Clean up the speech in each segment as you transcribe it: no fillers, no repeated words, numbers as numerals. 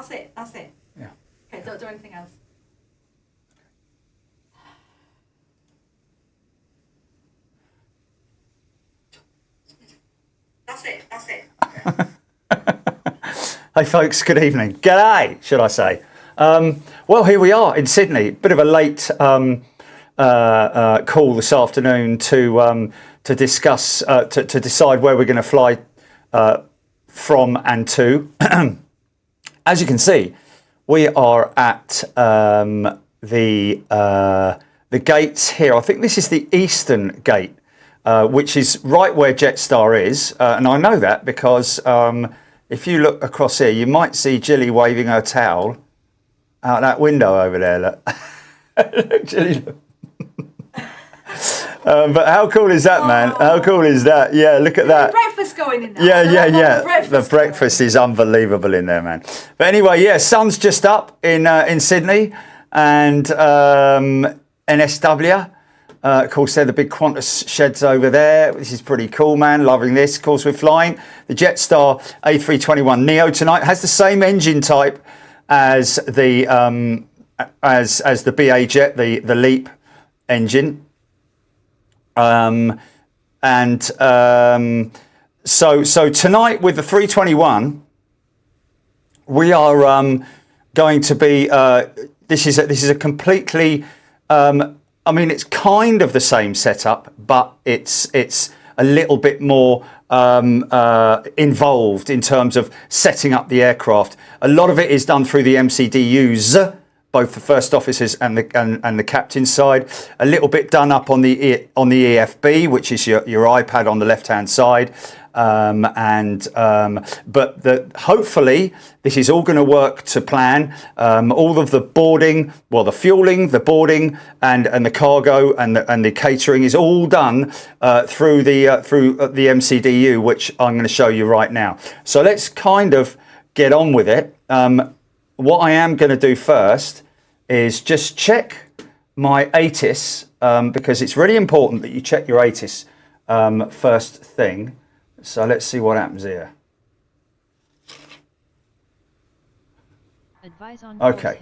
That's it. That's it. Yeah. Okay, don't do anything else. That's it. That's it. Hey folks, good evening. G'day, should I say. Well, here we are in Sydney. Bit of a late call this afternoon to discuss, to decide where we're going to fly from and to. As you can see, we are at the gates here. I think this is the eastern gate, which is right where Jetstar is. And I know that because if you look across here, you might see Jilly waving her towel out that window over there. Look. Look, Jilly, look. But how cool is that, man? How cool is that? Yeah, look at that. Breakfast going in there. Yeah. The breakfast is unbelievable in there, man. But anyway, yeah, sun's just up in Sydney and NSW. Of course, they're the big Qantas sheds over there. This is pretty cool, man. Loving this. Of course, we're flying the Jetstar A321neo tonight. Has the same engine type as the BA jet, the LEAP engine. So tonight with the 321, we are going to be. This is a completely. I mean, it's kind of the same setup, but it's a little bit more involved in terms of setting up the aircraft. A lot of it is done through the MCDUs, both the first officers and the captain's side. A little bit done up on the EFB, which is your iPad on the left-hand side. But hopefully this is all going to work to plan. All of the boarding, well, the fueling, the boarding, and the cargo and the catering is all done through the MCDU, which I'm going to show you right now. So let's kind of get on with it. What I am going to do first is just check my ATIS, because it's really important that you check your ATIS first thing. So let's see what happens here. Okay,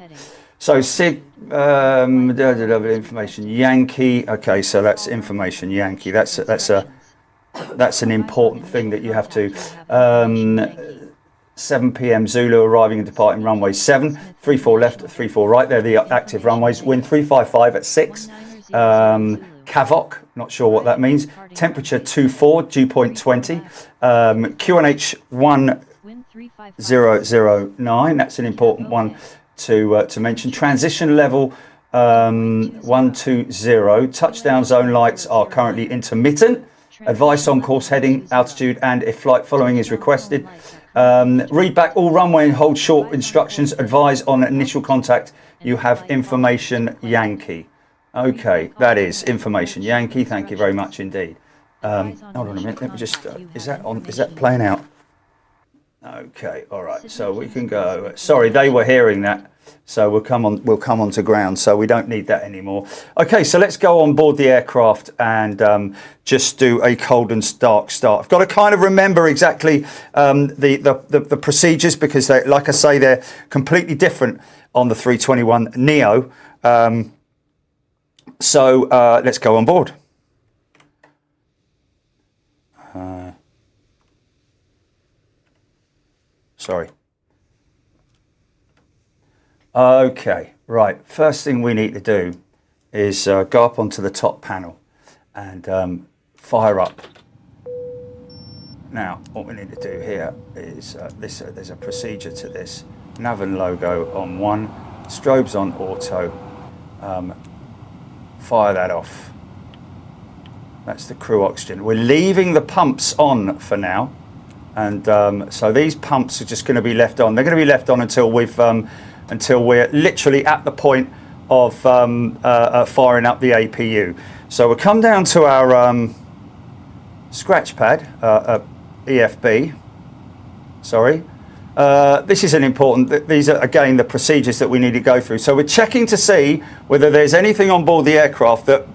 so SIG information Yankee. Okay, so that's information Yankee. That's an important thing that you have to. 7 p.m. Zulu arriving and departing runway 7, 34 left, 34 right. They're the active runways. Wind 355 at 6. Cavoc, not sure what that means. Temperature 24, dew point 20. QNH 1009. That's an important one to mention. Transition level 120. Touchdown zone lights are currently intermittent. Advice on course heading, altitude, and if flight following is requested. Read back all runway and hold short instructions. Advise on initial contact. You have information Yankee. Okay, that is information Yankee. Thank you very much indeed. Hold on a minute. Let me just. Is that playing out? Okay. All right. So we can go. Sorry, they were hearing that. So we'll come on to ground. So we don't need that anymore. Okay. So let's go on board the aircraft and just do a cold and dark start. I've got to kind of remember exactly the procedures because, like I say, they're completely different on the 321 Neo. So let's go on board. Sorry. Okay, right. First thing we need to do is go up onto the top panel and fire up. Now, what we need to do here is there's a procedure to this. Nav and logo on 1, strobes on auto. Fire that off. That's the crew oxygen. We're leaving the pumps on for now, and so these pumps are just going to be left on. They're going to be left on until we're literally at the point of firing up the APU. So we'll come down to our scratch pad, EFB. Sorry. This is an important, these are again the procedures that we need to go through. So we're checking to see whether there's anything on board the aircraft that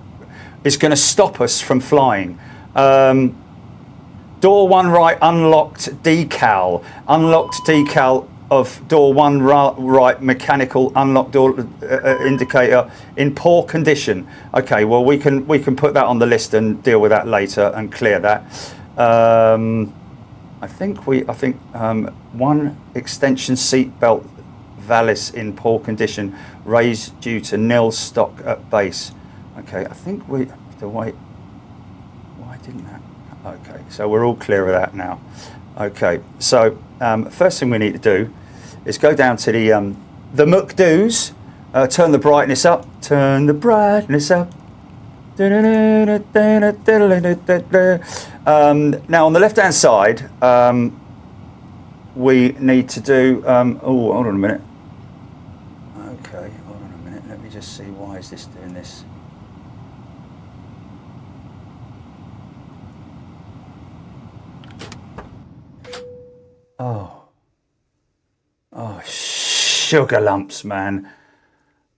is going to stop us from flying. Door 1 right unlocked decal of door 1 right mechanical unlock door indicator in poor condition. Okay, well we can put that on the list and deal with that later and clear that. I think one extension seat belt valance in poor condition, raised due to nil stock at base. Okay, I think we have to wait. Why didn't that? Okay, so we're all clear of that now. Okay, so first thing we need to do is go down to the McDo's, turn the brightness up, turn the brightness up. Now on the left hand side, we need to do, oh, hold on a minute. Okay, hold on a minute, let me just see, why is this doing this? Oh, sugar lumps, man.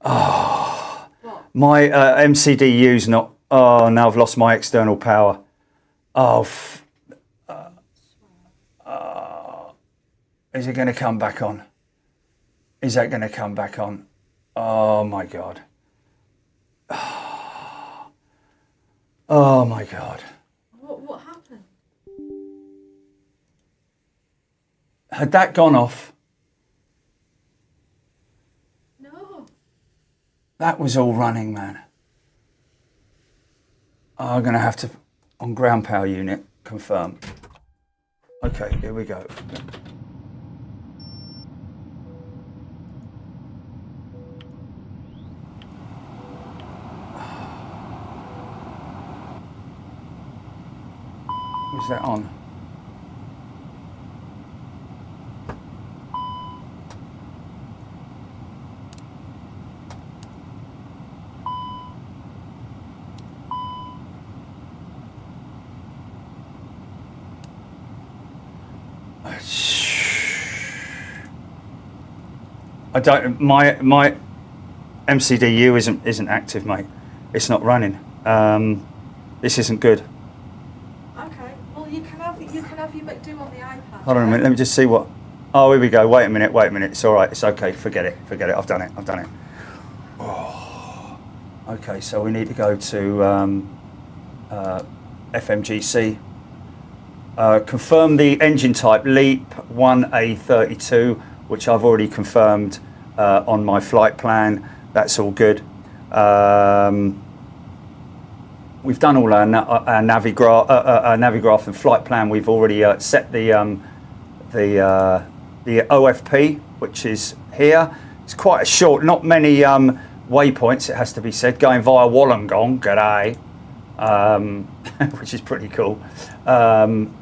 Oh, what? My MCDU's not, oh, now I've lost my external power. Oh, is it going to come back on? Is that going to come back on? Oh my God. Oh my God. What happened? Had that gone off? No. That was all running, man. Oh, I'm going to have to, on ground power unit, confirm. Okay, here we go. Is that on? I don't. My MCDU isn't active, mate. It's not running. This isn't good. Okay. Well, you can have your McDo on the iPad. Hold on a minute. Let me just see what. Oh, here we go. Wait a minute. It's all right. It's okay. Forget it. I've done it. Oh. Okay. So we need to go to FMGC. Confirm the engine type, LEAP 1A32, which I've already confirmed on my flight plan. That's all good. We've done all our Navigraph and flight plan. We've already set the OFP, which is here. It's quite a short, not many waypoints, it has to be said, going via Wollongong, g'day, which is pretty cool. And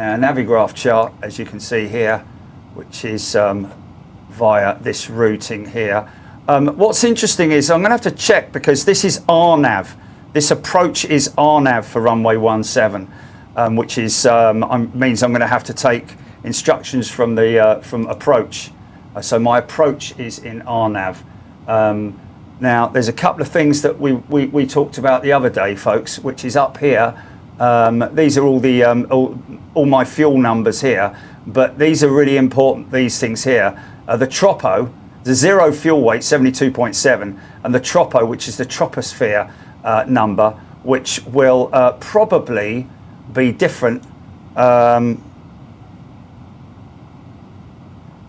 our Navigraph chart, as you can see here, which is via this routing here. What's interesting is I'm going to have to check, because this is RNAV. This approach is RNAV for runway 17, which is means I'm going to have to take instructions from the from approach. So my approach is in RNAV. Now there's a couple of things that we talked about the other day, folks, which is up here. These are all the all my fuel numbers here, but these are really important. These things here, the tropo, the zero fuel weight 72.7, and the tropo, which is the troposphere number, which will probably be different.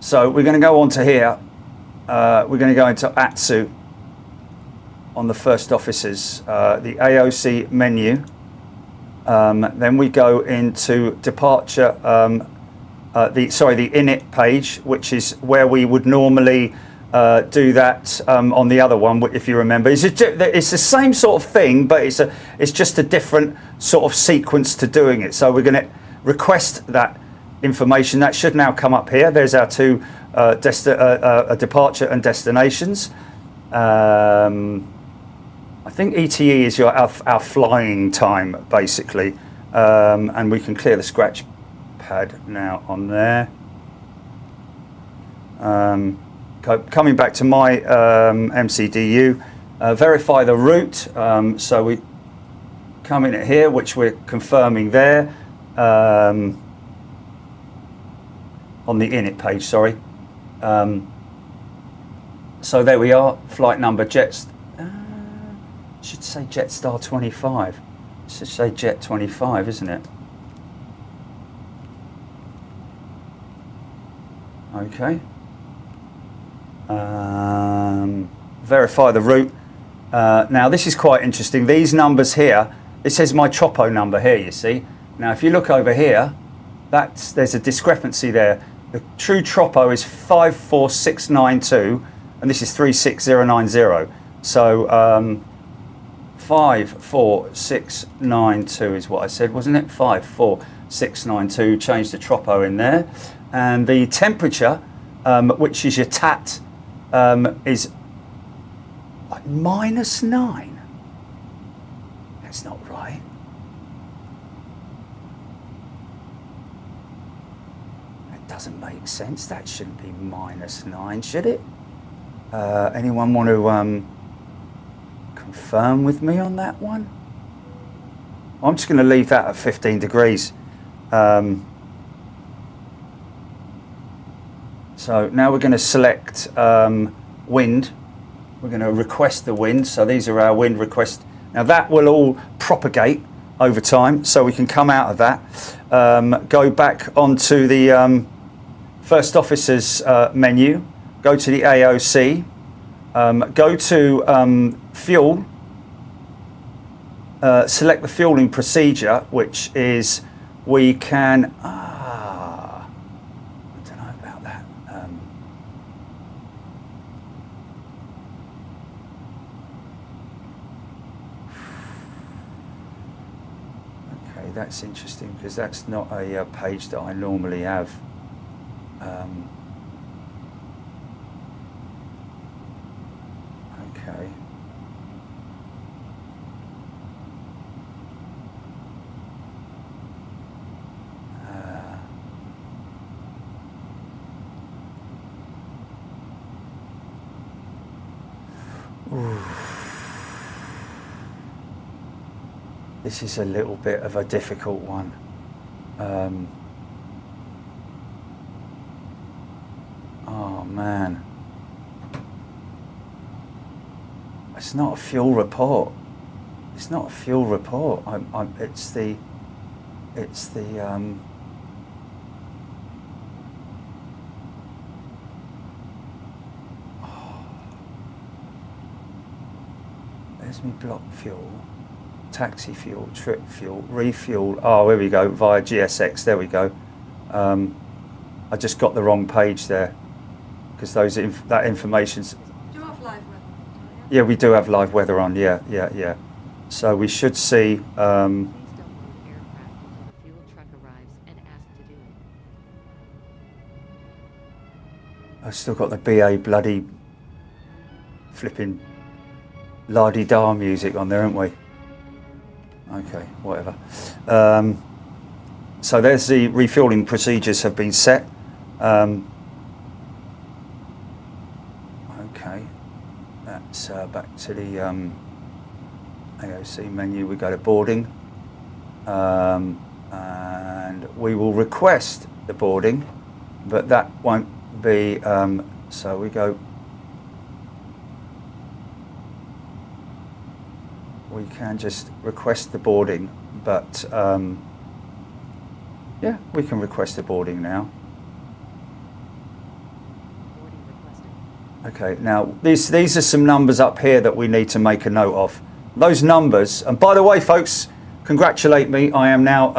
So we're going to go on to here. We're going to go into ATSU on the first officers, the AOC menu. Then we go into departure, the init page, which is where we would normally do that on the other one, if you remember. It's the same sort of thing, but it's just a different sort of sequence to doing it. So we're going to request that information. That should now come up here. There's our two departure and destinations. I think ETE is our flying time, basically, and we can clear the scratch pad now on there. Coming back to my MCDU, verify the route. So we come in here, which we're confirming there. on the init page, sorry. So there we are, flight number Jets. Should say Jetstar 25. Should say Jet 25, isn't it? Okay. Verify the route. Now this is quite interesting. These numbers here, it says my tropo number here, you see. Now if you look over here, there's a discrepancy there. The true tropo is 54692 and this is 36090. So 54692 is what I said, wasn't it? 54692, change the tropo in there. And the temperature, which is your TAT, is like -9. That's not right. That doesn't make sense. That shouldn't be -9, should it? Anyone want to confirm with me on that one? I'm just going to leave that at 15 degrees. So now we're going to select wind. We're going to request the wind. So these are our wind requests. Now that will all propagate over time, so we can come out of that. Go back onto the first officer's menu. Go to the AOC. Go to fuel. Select the fueling procedure, which is we can. That's interesting because that's not a page that I normally have. Okay. This is a little bit of a difficult one. Oh man, it's not a fuel report. It's not a fuel report. It's the. There's me block fuel. Taxi fuel, trip fuel, refuel. Oh, here we go, via GSX. There we go. I just got the wrong page there because that information's. Do you have live weather? Yeah, we do have live weather on. Yeah. So we should see. Please don't load aircraft until the fuel truck arrives and ask to do it. I've still got the BA bloody flipping la-di-da music on there, haven't we? Okay, whatever. So there's the refueling procedures have been set. Okay, that's back to the AOC menu. We go to boarding, and we will request the boarding, but that won't be. So we go. We can just request the boarding, but yeah, we can request the boarding now. Boarding requested. Okay, now these are some numbers up here that we need to make a note of. Those numbers, and by the way, folks, congratulate me. I am now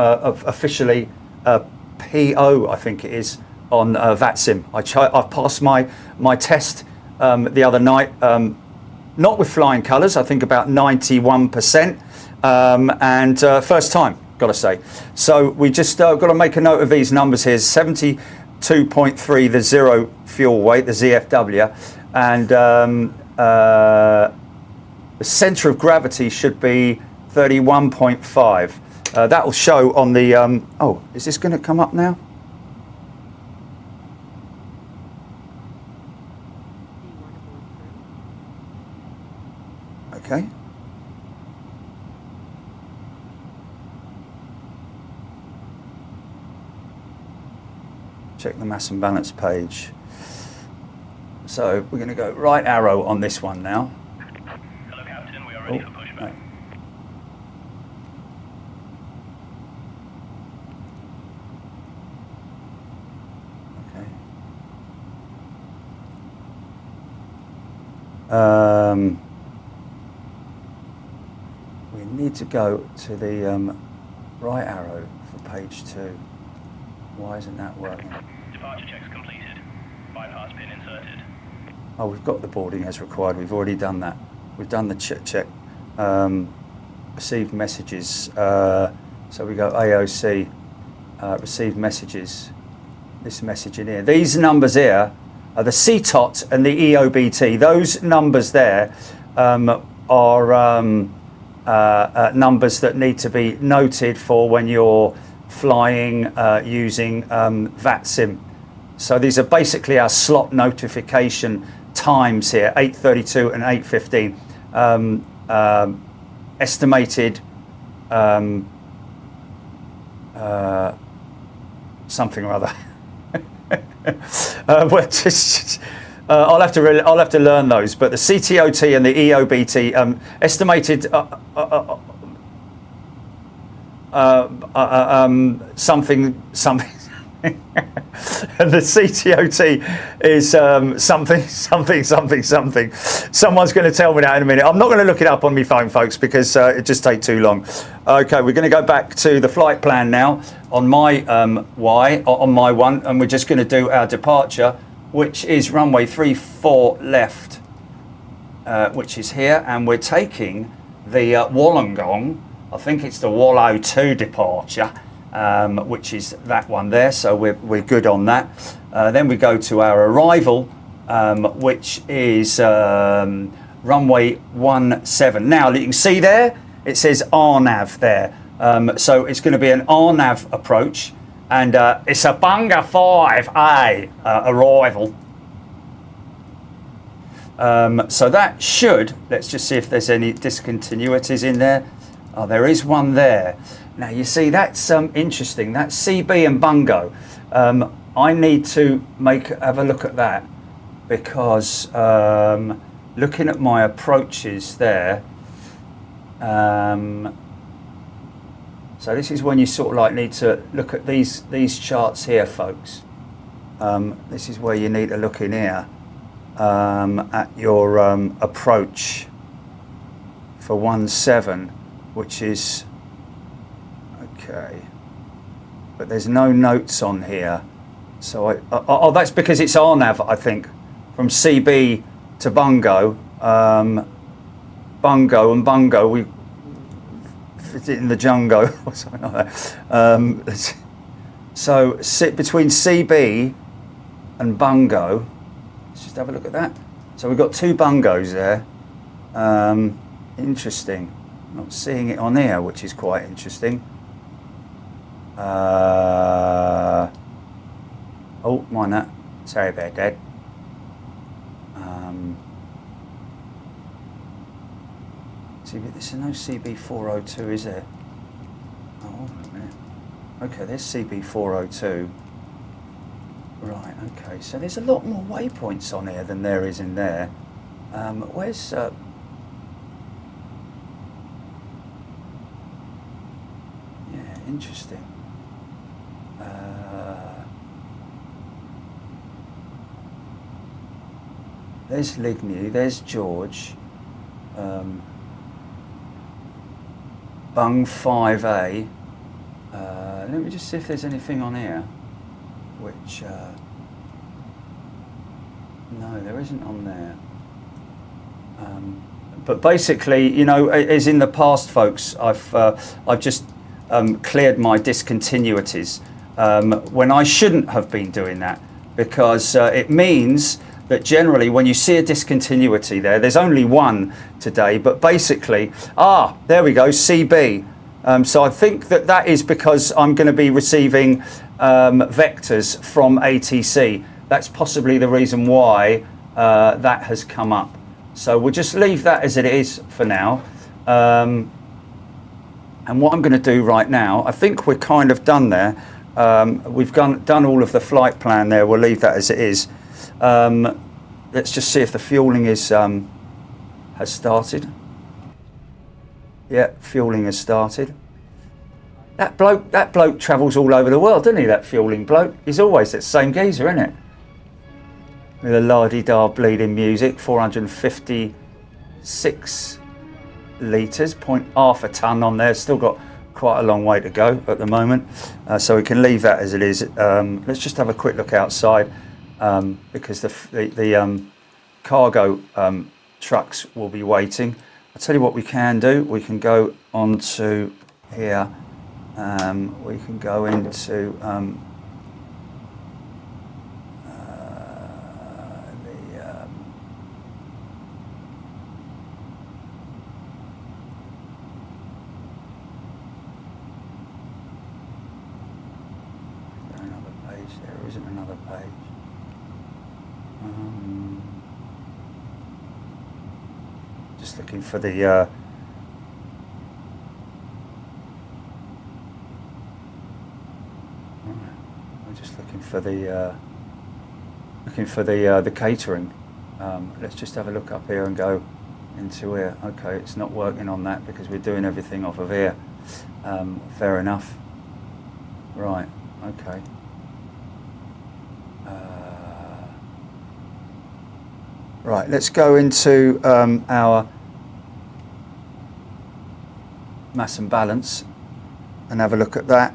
officially PO, I think it is, on VATSIM. I've passed my test the other night. Not with flying colours, I think about 91%, and first time, got to say. So we just got to make a note of these numbers here. 72.3, the zero fuel weight, the ZFW, and the centre of gravity should be 31.5. That will show on the, oh, is this going to come up now? Okay. check the mass and balance page. So we're going to go right arrow on this one now. Hello, Captain. We are ready for pushback. We need to go to the right arrow for page 2. Why isn't that working? Departure checks completed. Bypass pin inserted. Oh, we've got the boarding as required. We've already done that. We've done the check. Received messages. So we go AOC. Received messages. This message in here. These numbers here are the CTOT and the EOBT. Those numbers there are numbers that need to be noted for when you're flying using VATSIM. So these are basically our slot notification times here, 8:32 and 8:15. Estimated something or other. I'll have to learn those, but the CTOT and the EOBT estimated something. And the CTOT is something. Someone's going to tell me that in a minute. I'm not going to look it up on my phone, folks, because it just takes too long. Okay, we're going to go back to the flight plan now on my on my one, and we're just going to do our departure, which is runway 34 left, which is here, and we're taking the Wollongong. I think it's the Wallow 2 departure. Which is that one there, so we're good on that. Then we go to our arrival, which is runway 17. Now you can see there it says RNAV there, so it's going to be an RNAV approach, and it's a Bunga 5A arrival. So that should, let's just see if there's any discontinuities in there. Oh, there is one there. Now you see that's interesting. That's CB and Bungo. I need to have a look at that, because looking at my approaches there. So this is when you sort of like need to look at these charts here, folks. This is where you need to look in here at your approach for 17, which is. Okay, but there's no notes on here, so oh, that's because it's RNAV, I think, from CB to Bungo. Bungo and Bungo, we fit it in the Jungo or something like that. So between CB and Bungo, let's just have a look at that. So we've got 2 Bungos there. Interesting. Not seeing it on here, which is quite interesting. Oh, mind that. Sorry about that. There's no CB402, is there? Oh, hold on a minute. Okay, there's CB402. Right, okay. So there's a lot more waypoints on here than there is in there. Where's... yeah, interesting. There's Ligny, there's George, Bung 5A. Let me just see if there's anything on here, which, no, there isn't on there. But basically, you know, as in the past, folks, I've just cleared my discontinuities when I shouldn't have been doing that, because it means that generally when you see a discontinuity there's only one today, but basically, there we go, CB. So I think that is because I'm going to be receiving vectors from ATC. That's possibly the reason why that has come up. So we'll just leave that as it is for now. And what I'm going to do right now, I think we're kind of done there. We've done all of the flight plan there. We'll leave that as it is. Let's just see if the fueling is has started. Yeah, fueling has started. That bloke travels all over the world, doesn't he? That fueling bloke. He's always that same geezer, isn't it? With a la-di-da bleeding music. 456 litres, half a tonne on there. Still got quite a long way to go at the moment, so we can leave that as it is. Let's just have a quick look outside, because the cargo trucks will be waiting. I'll tell you what we can do. We can go onto here. We can go into another page. There isn't another page. Just looking for the looking for the catering. Let's just have a look up here and go into here. Okay, it's not working on that because we're doing everything off of here. Fair enough. Right. Okay. Right. Let's go into our mass and balance and have a look at that.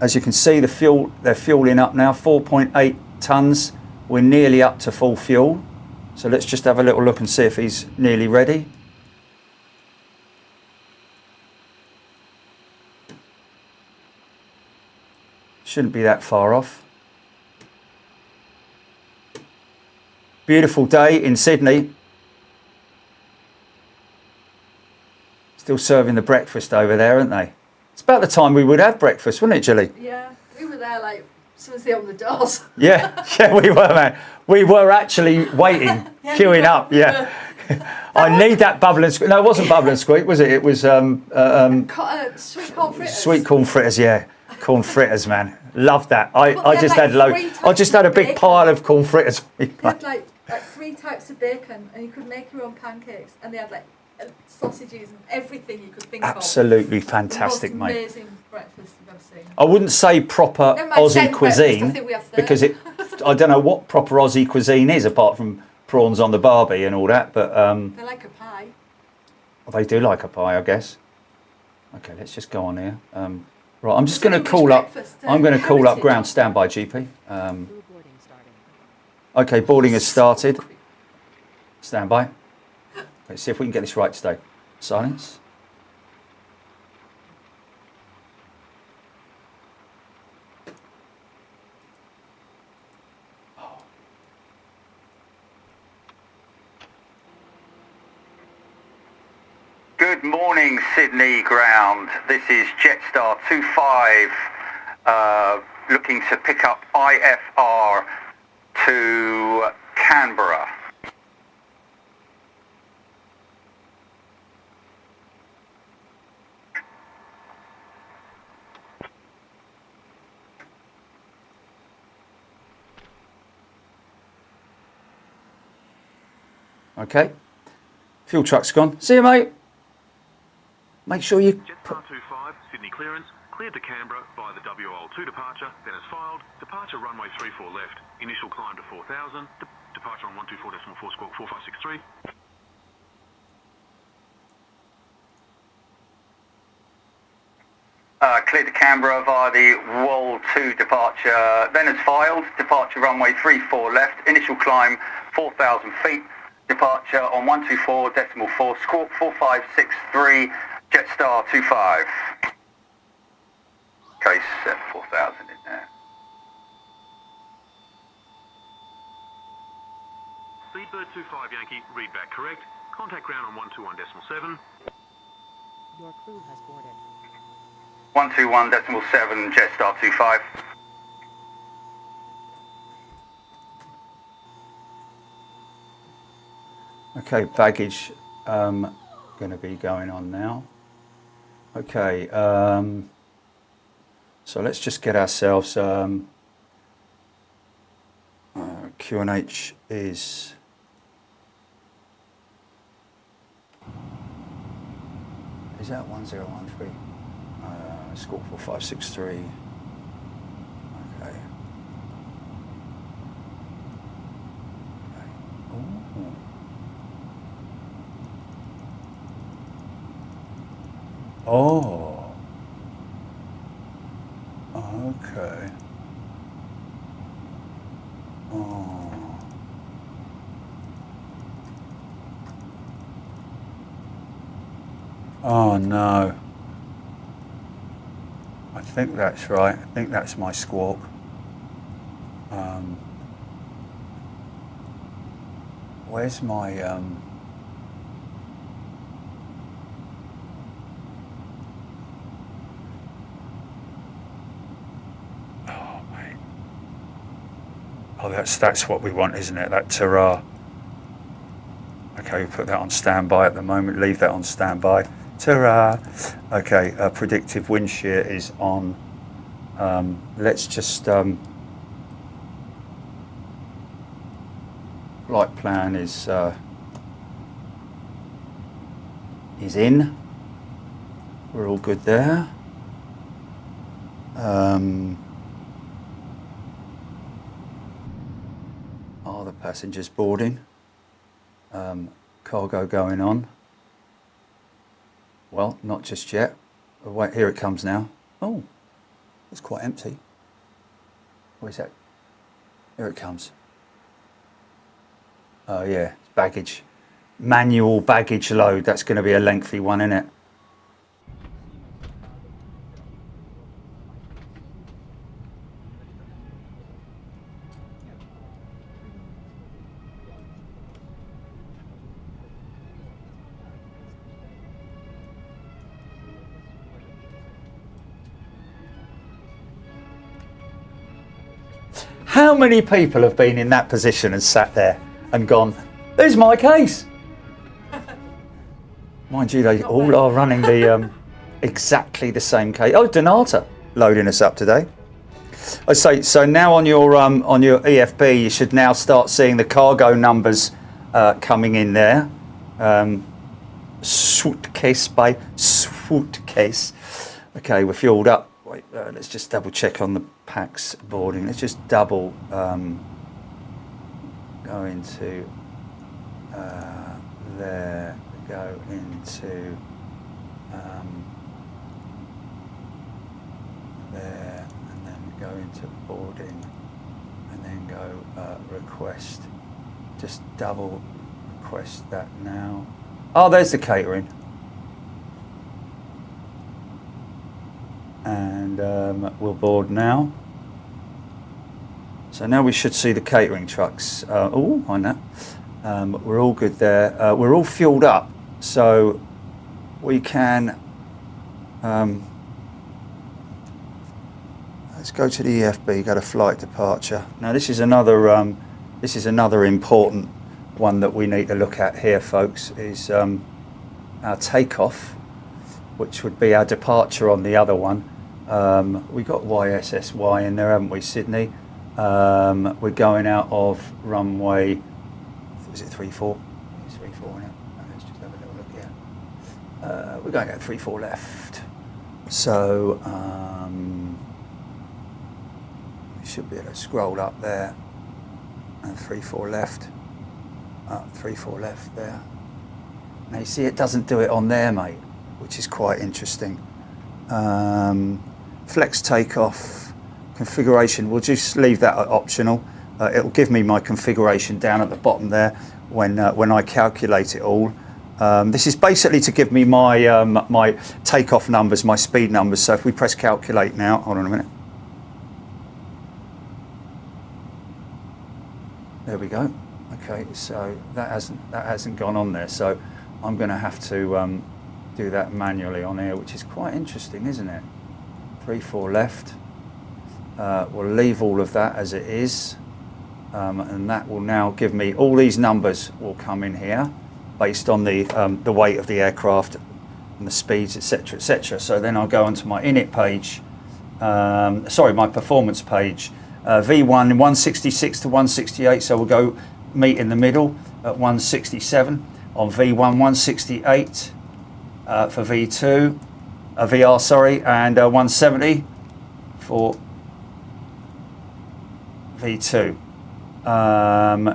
As you can see, they're fueling up now, 4.8 tonnes. We're nearly up to full fuel. So let's just have a little look and see if he's nearly ready. Shouldn't be that far off. Beautiful day in Sydney. Still serving the breakfast over there, aren't they? It's about the time we would have breakfast, wouldn't it, Gilly? Yeah, we were there like as soon as they opened the doors. Yeah, we were, man. We were actually waiting, queuing up. Yeah. I need that bubble and squeak. No, it wasn't bubble and squeak, was it? It was Sweet corn fritters. Sweet corn fritters, yeah. Corn fritters, man. Love that. I just had a big pile of corn fritters. They had like 3 types of bacon, and you could make your own pancakes, and they had like sausages and everything you could think of. Absolutely fantastic, mate. Amazing breakfast you've ever seen. I wouldn't say proper Aussie cuisine because I don't know what proper Aussie cuisine is apart from prawns on the barbie and all that, but they like a pie. They do like a pie, I guess. Okay, let's just go on here. Right, I'm just going to call up. I'm going to call up ground. Standby, GP. Okay, boarding has started. Standby. Let's see if we can get this right today. Silence. Good morning, Sydney ground. This is Jetstar 25 looking to pick up IFR to Canberra. Okay, fuel truck's gone. See you, mate. Make sure you... Jetstar 25, Sydney clearance, cleared to Canberra via the WL2 departure, then is filed, departure runway 34 left, initial climb to 4,000, departure on 124.4 squawk 4563. Cleared to Canberra via the WL2 departure, then is filed, departure runway 34 left, initial climb 4,000 feet, departure on 124.4 squawk 4563, Jetstar 25. Okay, set 4,000 in there. Speedbird 25 Yankee, read back correct. Contact ground on 121.7. Your crew has boarded. 121.7, Jetstar 25. Okay, baggage going to be going on now. Okay, So let's just get ourselves QNH is that 1013? Score 4563. Okay. Oh. Okay. Oh. Oh no. I think that's right. I think that's my squawk. Where's my oh mate. Oh, that's what we want, isn't it? That ta-ra. Okay, we put that on standby at the moment. Leave that on standby. Ta-ra. Okay, predictive wind shear is on. Let's just flight plan is in. We're all good there. Are the passengers boarding? Cargo going on. Well, not just yet. Oh, wait, here it comes now. Oh, it's quite empty. Where's that? Here it comes. Oh yeah, baggage. Manual baggage load. That's going to be a lengthy one, isn't it? How many people have been in that position and sat there and gone, there's my case? Mind you, they all are running the exactly the same case. Oh, Donata loading us up today. I say, so now on your EFB, you should now start seeing the cargo numbers coming in there. Suitcase by suitcase. Okay, we're fueled up. Wait, let's just double check on the PAX boarding. Let's just double go into there, go into there, and then go into boarding, and then go request. Just double request that now. Oh, there's the catering. And we'll board now. So now we should see the catering trucks. Oh, I know. We're all good there. We're all fueled up, so we can. Let's go to the EFB. Go to flight departure. Now this is another important one that we need to look at here, folks. Is our takeoff, which would be our departure on the other one. We got YSSY in there, haven't we, Sydney? We're going out of runway, is it 34? It's 34 now. Let's just have a little look here. We're going at 34 left. So we should be able to scroll up there. And 34 left. 34 left there. Now you see it doesn't do it on there, mate, which is quite interesting. Flex takeoff configuration, we'll just leave that optional. It'll give me my configuration down at the bottom there when I calculate it all. This is basically to give me my my takeoff numbers, my speed numbers. So if we press calculate now, hold on a minute. There we go. Okay, so that hasn't gone on there. So I'm going to have to do that manually on here, which is quite interesting, isn't it? 34 left. We'll leave all of that as it is, and that will now give me all these numbers will come in here based on the weight of the aircraft and the speeds, etc., etc. So then I'll go onto my init page, Sorry, my performance page. V1 166 to 168, so we'll go meet in the middle at 167 on V1, 168 for V2, VR, sorry, and 170 for V2.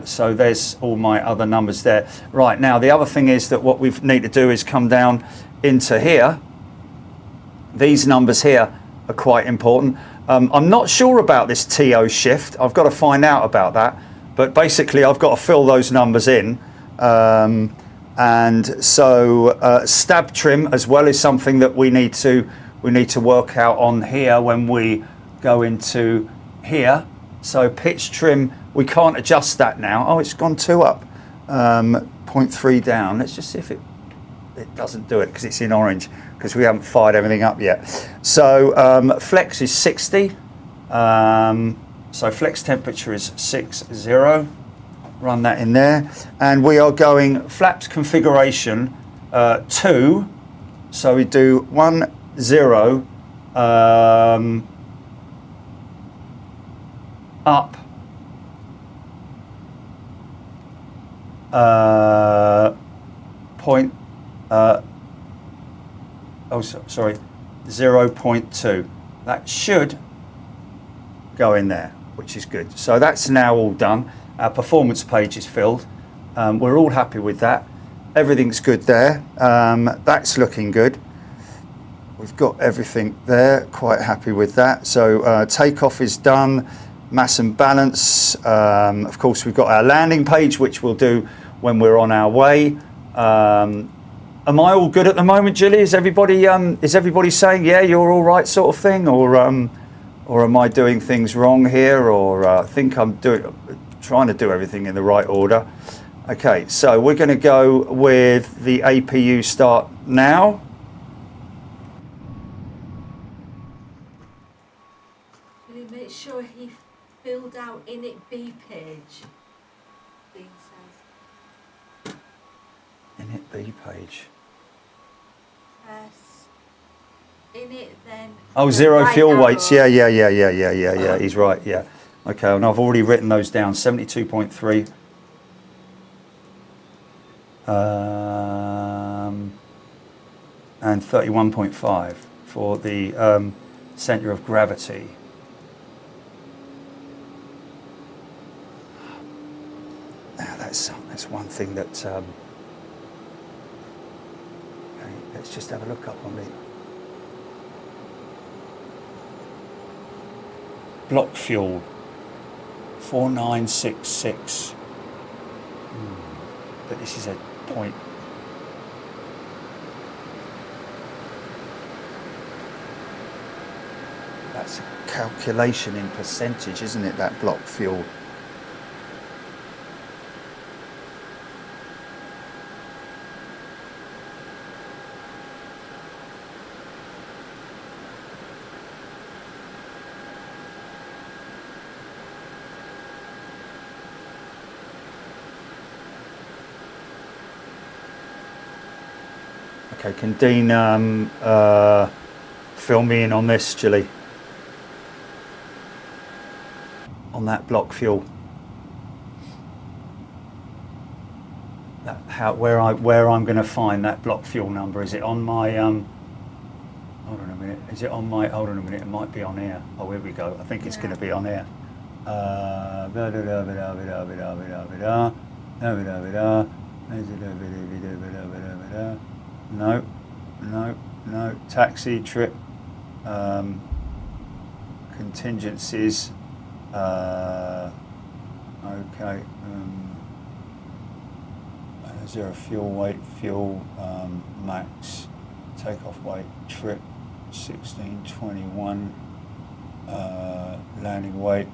So there's all my other numbers there. Right, now the other thing is that what we need to do is come down into here. These numbers here are quite important. I'm not sure about this TO shift. I've got to find out about that. But basically, I've got to fill those numbers in. And so stab trim as well is something that we need to work out on here when we go into here. So pitch trim, we can't adjust that now. Oh, it's gone 2 up, 0.3 down. Let's just see if it doesn't do it because it's in orange, because we haven't fired everything up yet. So flex is 60. So flex temperature is 60. Run that in there. And we are going flaps configuration 2. So we do 1, 0, up, point, sorry, 0.2. That should go in there, which is good. So that's now all done. Our performance page is filled. We're all happy with that. Everything's good there. That's looking good. We've got everything there, quite happy with that. So takeoff is done, mass and balance. Of course, we've got our landing page, which we'll do when we're on our way. Am I all good at the moment, Gilly? Is everybody saying, yeah, you're all right sort of thing? Or am I doing things wrong here? Or I think I'm trying to do everything in the right order. Okay, so we're going to go with the APU start now. Will you make sure he filled out init B page? Dean says. Init B page. Press init then. Oh, zero fuel weights. Yeah. He's right. Yeah. Okay, and I've already written those down. 72.3. And 31.5 for the center of gravity. Now that's one thing that. Okay, let's just have a look up on the block fuel. 4966. But this is a point. That's a calculation in percentage, isn't it, that block fuel? Okay, can Dean fill me in on this, Gilly? On that block fuel. Where I'm going to find that block fuel number? Is it on my hold on a minute. Is it on my? Hold on a minute. It might be on here. Oh, here we go. I think it's going to be on here. No. Taxi trip. Contingencies. Okay. Zero fuel weight, fuel max, takeoff weight, trip 1621, landing weight.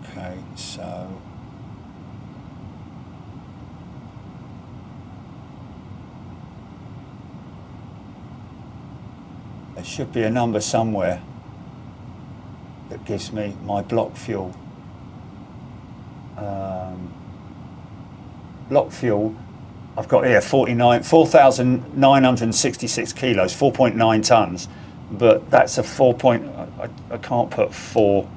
Okay, so there should be a number somewhere that gives me my block fuel. Block fuel, I've got here 4,966 kilos, 4.9 tons. but that's a 4 point. I can't put 4.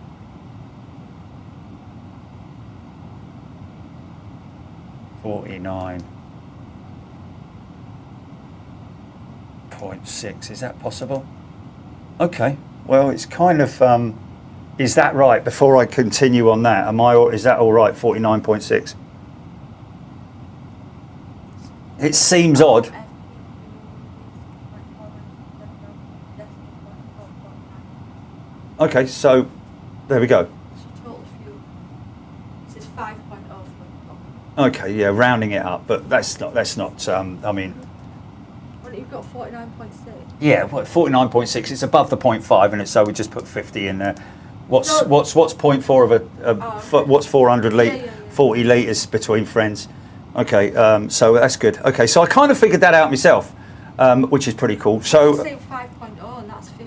.6. Is that possible? Okay. Well, it's kind of. Is that right? Before I continue on that, is that all right? 49.6. It seems odd. Okay, so there we go. Total fuel. This is 5.0. Okay, yeah, rounding it up, but that's not. I mean. Well, you've got 49.6. Yeah, well, 49.6. It's above the 0.5, and so we just put 50 in there. What's 0.4 of what's 400 litre? 40 litres between friends. Okay, so that's good. Okay, so I kind of figured that out myself, which is pretty cool. So. Say 5.0, and that's 50.0.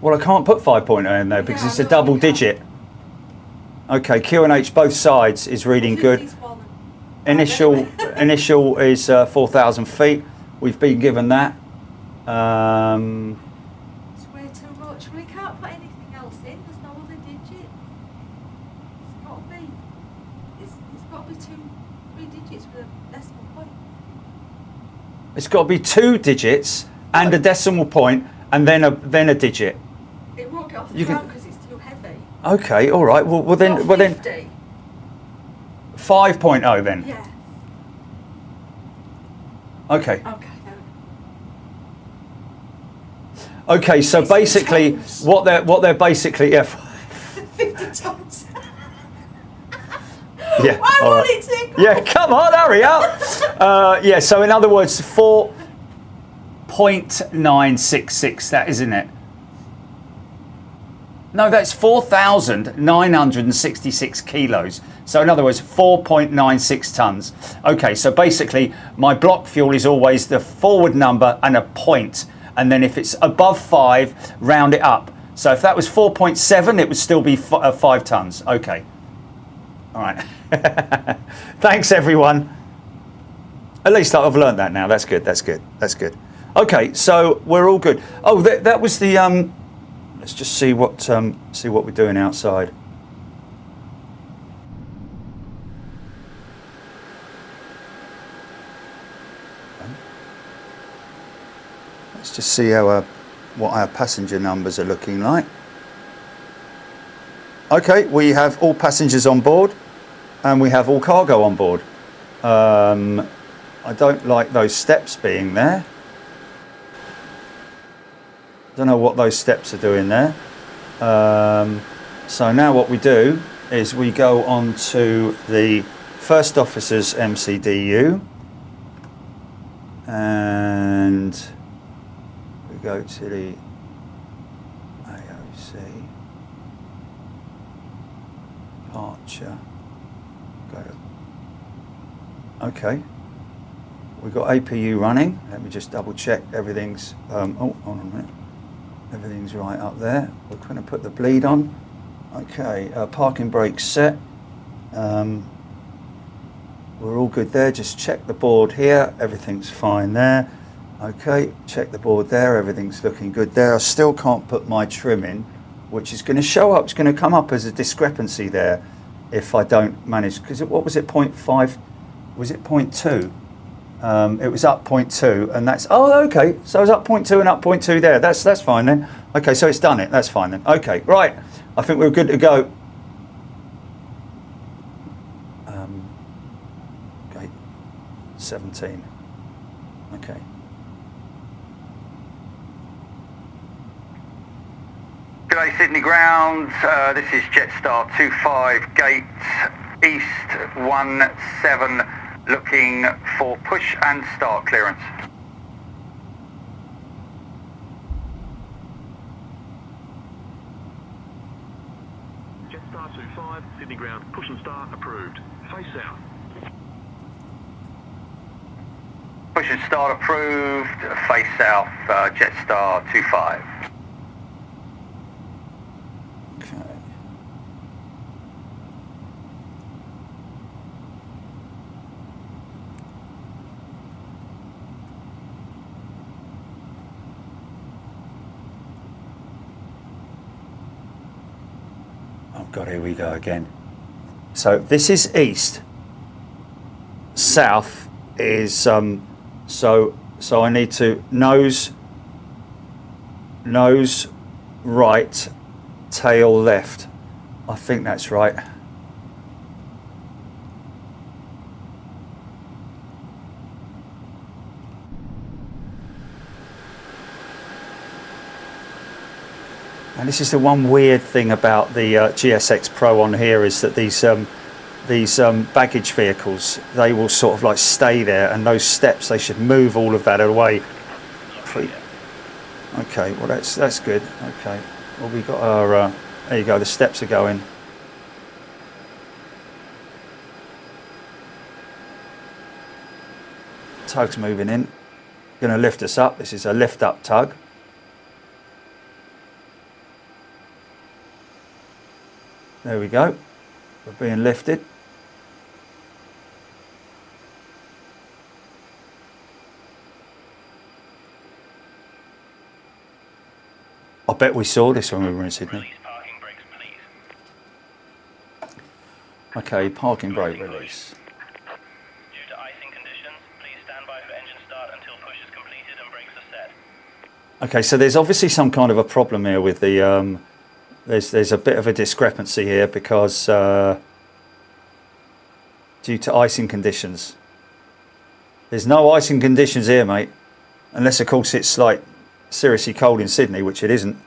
Well, I can't put 5.0 in there because it's a double digit. Okay, QNH both sides is reading good. Initial is 4,000 feet. We've been given that. It's way too much. We can't put anything else in. There's no other digits. It's got to be 3 digits with a decimal point. It's got to be 2 digits and a decimal point, and then a digit. It won't get off the ground because it's too heavy. Okay, all right. Well then 5.0 then. Yeah. Okay. Okay. Okay. So basically, what they're basically 50 tons. Yeah. Why all won't right. it take off? Yeah. Come on, hurry up. Yeah. So in other words, 4.966. That isn't it? No, that's 4,966 kilos. So in other words, 4.96 tons. Okay, so basically my block fuel is always the forward number and a point. And then if it's above 5, round it up. So if that was 4.7, it would still be 5 tons. Okay. All right. Thanks, everyone. At least I've learned that now. That's good. That's good. That's good. Okay, so we're all good. Oh, that was the... Let's just see what we're doing outside. Let's just see how what our passenger numbers are looking like. Okay, we have all passengers on board, and we have all cargo on board. I don't like those steps being there. Don't know what those steps are doing there. So now what we do is we go on to the First Officers MCDU, and we go to the AOC departure. Okay, we've got APU running. Let me just double check everything's. Oh, hold on a minute. Everything's right up there. We're going to put the bleed on. Okay, parking brakes set. We're all good there. Just check the board here. Everything's fine there. Okay, check the board there. Everything's looking good there. I still can't put my trim in, which is going to show up. It's going to come up as a discrepancy there if I don't manage. Because what was it? 0.5? Was it 0.2? It was up 0.2, and that's okay. So I was up 0.2 and up 0.2 there. That's fine then. Okay, so it's done it. That's fine then. Okay, right. I think we're good to go. Gate 17. Okay. G'day Sydney ground. This is Jetstar 25 gate east 17. Looking for push and start clearance. Jetstar 25, Sydney ground, push and start approved. Face south. Push and start approved, face south, Jetstar 25. Oh God, here we go again. So this is east. South is so I need to nose right, tail left. I think that's right. And this is the one weird thing about the GSX Pro on here, is that these baggage vehicles, they will sort of like stay there, and those steps, they should move all of that away. Okay, well that's good. Okay, well we got our there you go, the steps are going. Tug's moving in, going to lift us up. This is a lift up tug. There we go, we're being lifted. I bet we saw this when we were in Sydney. Release parking brakes, please. Okay, parking brake release. Due to icing conditions, please stand by for engine start until push is completed and brakes are set. Okay, so there's obviously some kind of a problem here with the there's a bit of a discrepancy here, because due to icing conditions. There's no icing conditions here, mate, unless of course it's like seriously cold in Sydney, which it isn't.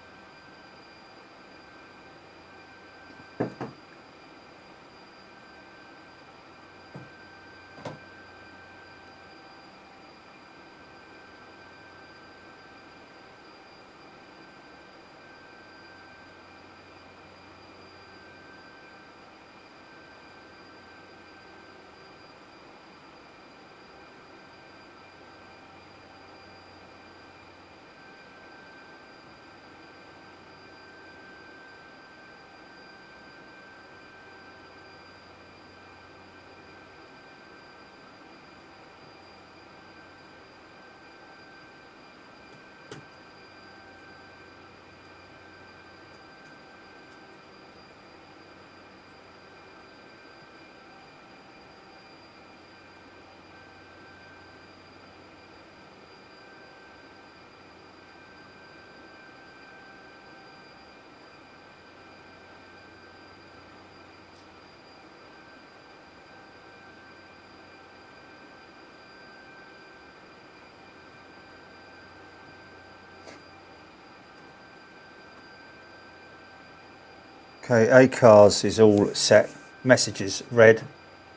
Okay, ACARS is all set. Messages read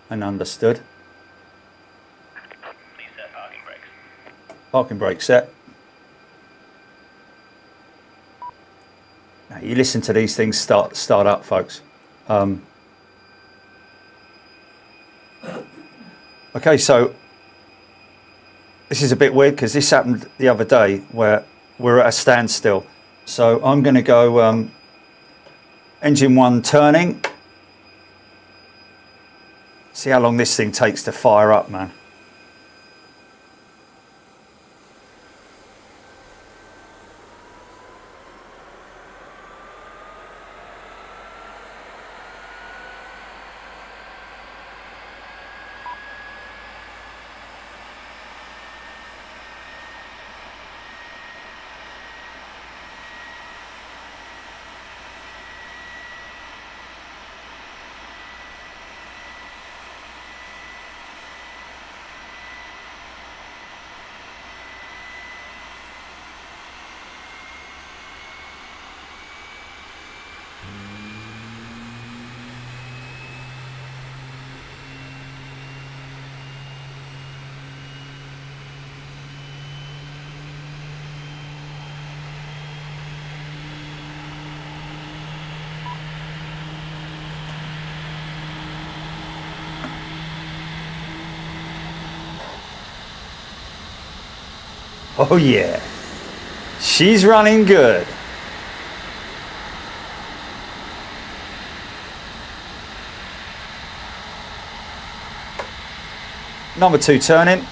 and understood. Please set parking brakes. Parking brake set. Now, you listen to these things start up, folks. Okay, so this is a bit weird, because this happened the other day where we're at a standstill. So I'm going to go engine 1 turning. See how long this thing takes to fire up, man. Oh yeah, she's running good. Number 2 turning.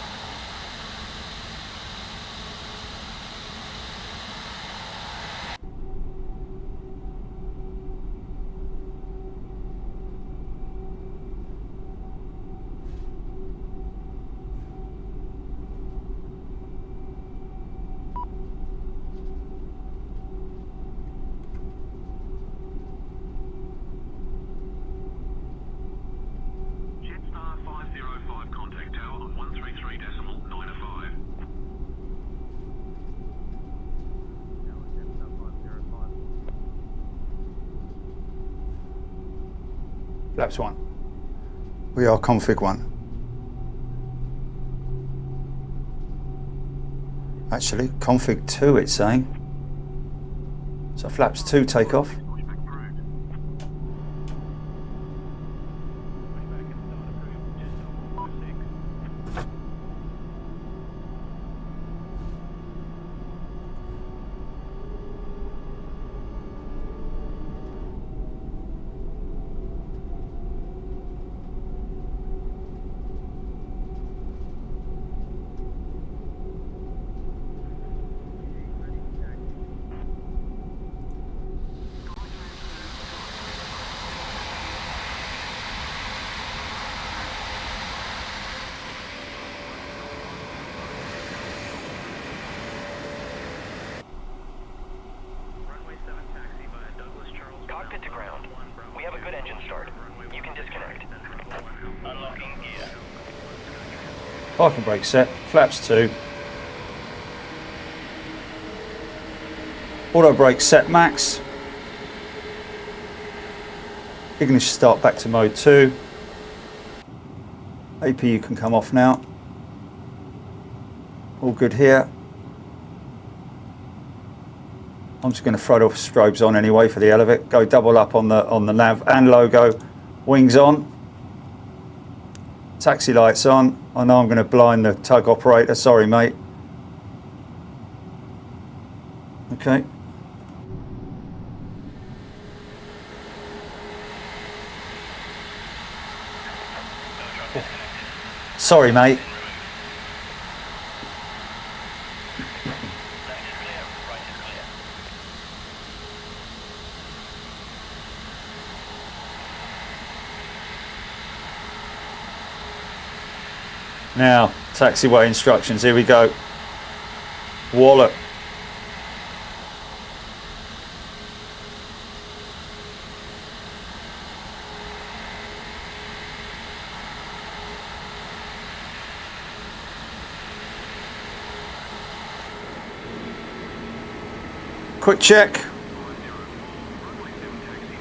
Flaps 1. We are config 1. Actually, config 2 it's saying. So flaps 2 takeoff. Cockpit to ground. We have a good engine start. You can disconnect. Unlocking gear. Parking brake set. Flaps 2. Auto brake set max. Ignition start back to mode 2. APU can come off now. All good here. I'm just going to throw the strobes on anyway for the elevator. Go double up on the nav and logo. Wings on. Taxi lights on. I know I'm going to blind the tug operator. Sorry, mate. Okay. Sorry, mate. Now, taxiway instructions, here we go. Wallet. Quick check.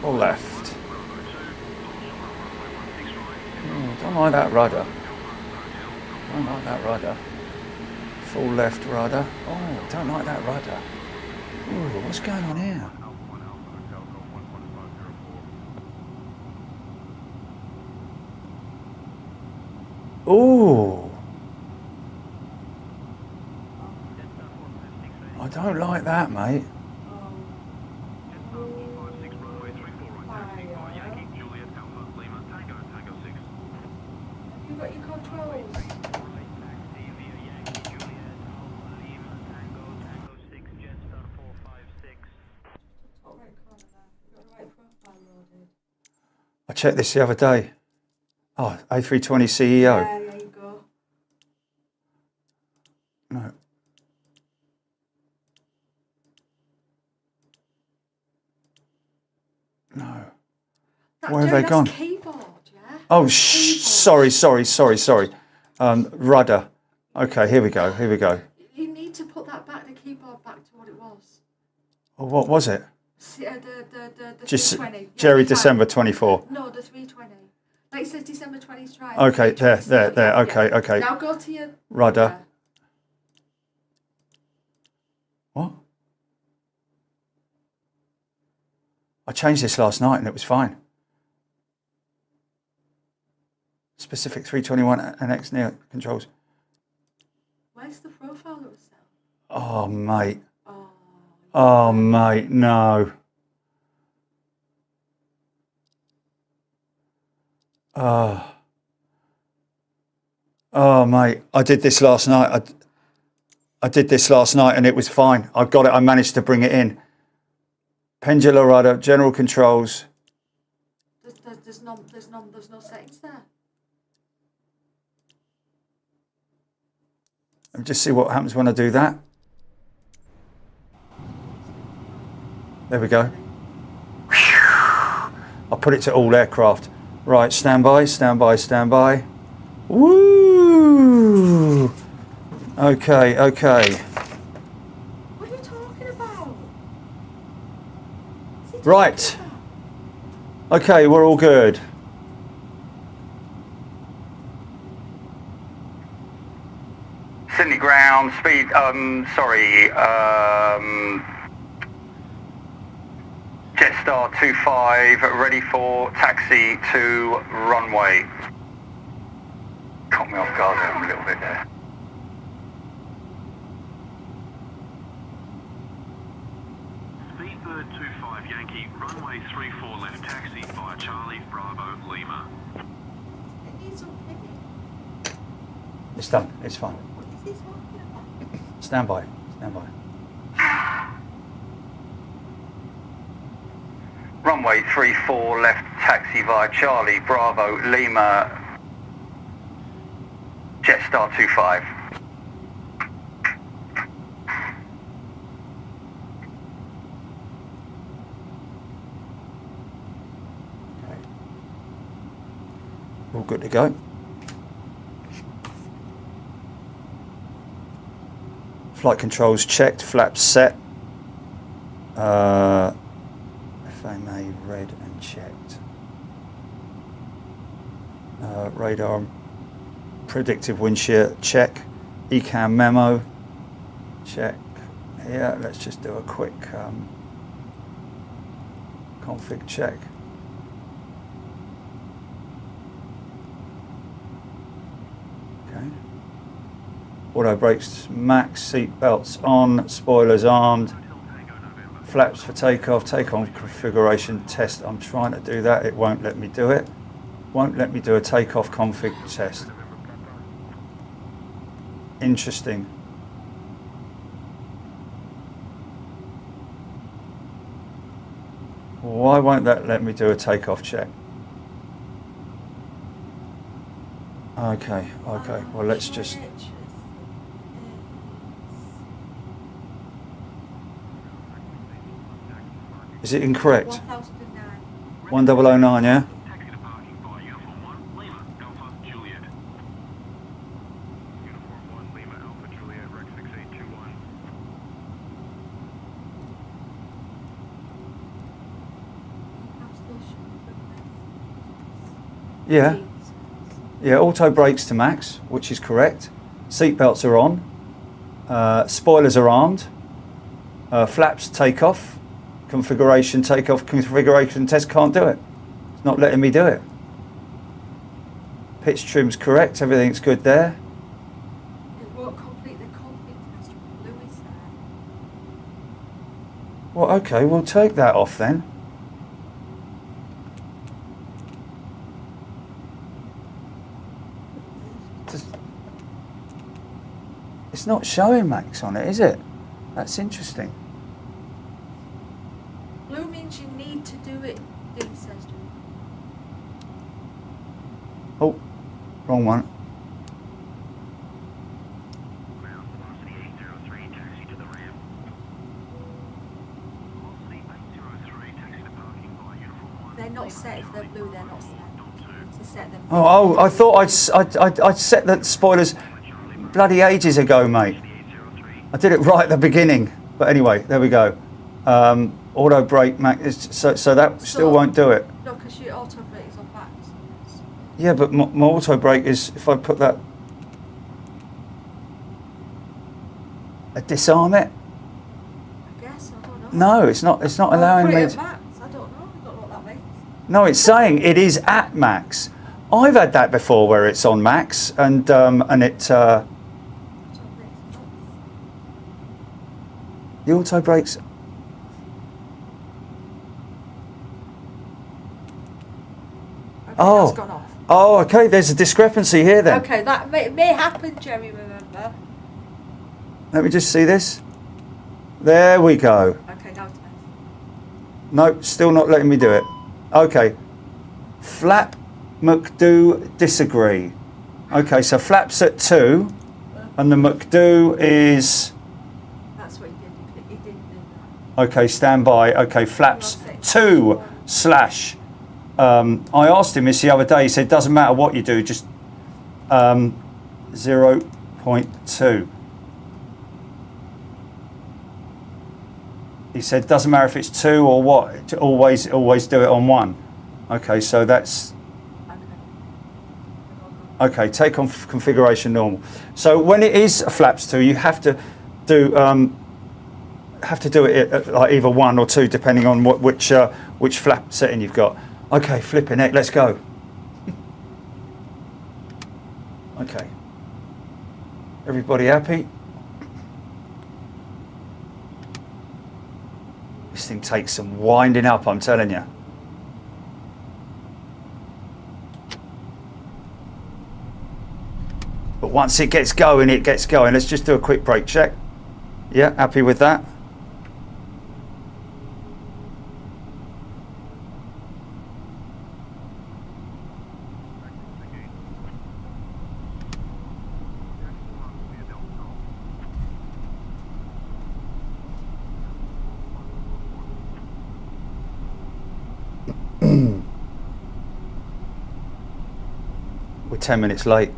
Or left. Oh, don't like that rudder. Don't like that rudder. Full left rudder. Oh, don't like that rudder. Oh, what's going on here? Oh. I don't like that, mate. You've got your controls. I checked this the other day. Oh, A320 CEO. Yeah, there you go. No. No. Where have they gone? Keyboard, yeah? Oh, sorry. Rudder. Okay, here we go. You need to put that back, the keyboard back to what it was. Well, what was it? The Just 320. Jerry Yeah, December 24. No, the 320. Like it says December 20 strike. Okay, there. Yeah. Okay. Now go to your Rudder. What? I changed this last night and it was fine. Specific 321 and X Neo controls. Where's the profile that was set? Oh, mate. Oh. Oh, mate, no. Oh, mate. I did this last night. I did this last night and it was fine. I got it. I managed to bring it in. Pendular rudder, general controls. There's no settings there. Let me just see what happens when I do that. There we go. I'll put it to all aircraft. Right, stand by. Woo! Okay. What are you talking about? Right. Okay, we're all good. ground, speed, Jetstar 25, ready for taxi to runway. Caught me off guard there a little bit there. Speedbird 25 Yankee, runway 34 left taxi via Charlie, Bravo, Lima. It's done. It's fine. Stand by. Stand by. Runway 34 left taxi via Charlie, Bravo, Lima, Jetstar 25. Okay. All good to go. Flight controls checked, flaps set. FMA read and checked. Radar predictive wind shear check. ECAM memo check. Yeah, let's just do a quick config check. Okay. Auto brakes max, seat belts on, spoilers armed, flaps for takeoff, takeoff configuration test. I'm trying to do that, it won't let me do it. Won't let me do a takeoff config test. Interesting. Why won't that let me do a takeoff check? Okay, okay, well let's just... Is it incorrect? 1009, yeah? Taxi to parking via Uniform 1, Lima, Alpha, Juliet. Uniform 1, Lima, Alpha, Juliet, Rec 6821. Yeah. Yeah, auto brakes to max, which is correct. Seat belts are on. Spoilers are armed. Flaps takeoff. Configuration takeoff configuration test, can't do it. It's not letting me do it. Pitch trim's correct, everything's good there. It won't complete the config test with Lewis there. Well, okay, we'll take that off then. It's not showing max on it, is it? That's interesting. Blue means you need to do it, Dean says. Oh, wrong one. Ground velocity 803, taxi to the ramp. Velocity 803, taxi to parking via Uniform 1. They're not set if they're blue, they're not set. To set them. Oh, I thought I'd set the spoilers bloody ages ago, mate. I did it right at the beginning. But anyway, there we go. Auto brake max, so that still won't do it. No, because your auto brake is on max. Yeah, but my auto brake is, if I put that, disarm it. I guess, I don't know. No, it's not allowing put me. it at max. I don't know what that means. No, it's saying it is at max. I've had that before where it's on max and it the auto brakes. That's gone off. Oh, okay. There's a discrepancy here then. Okay, that may happen, Jerry. Remember. Let me just see this. There we go. Okay, now it's nice. No, still not letting me do it. Okay. Flap McDo disagree. Okay, so flaps at 2 and the McDo is... That's what he did. He didn't do that. Okay, stand by. Okay, flaps 2 slash... I asked him this the other day. He said, doesn't matter what you do, just 0.2. He said, doesn't matter if it's 2 or what, always do it on 1. Okay, so that's... Okay. Okay, take on configuration normal. So when it is flaps 2, you have to do it at like either 1 or 2, depending on which flap setting you've got. Okay, flipping it. Let's go. Okay. Everybody happy? This thing takes some winding up, I'm telling you. But once it gets going, it gets going. Let's just do a quick brake check. Yeah, happy with that? We're 10 minutes late.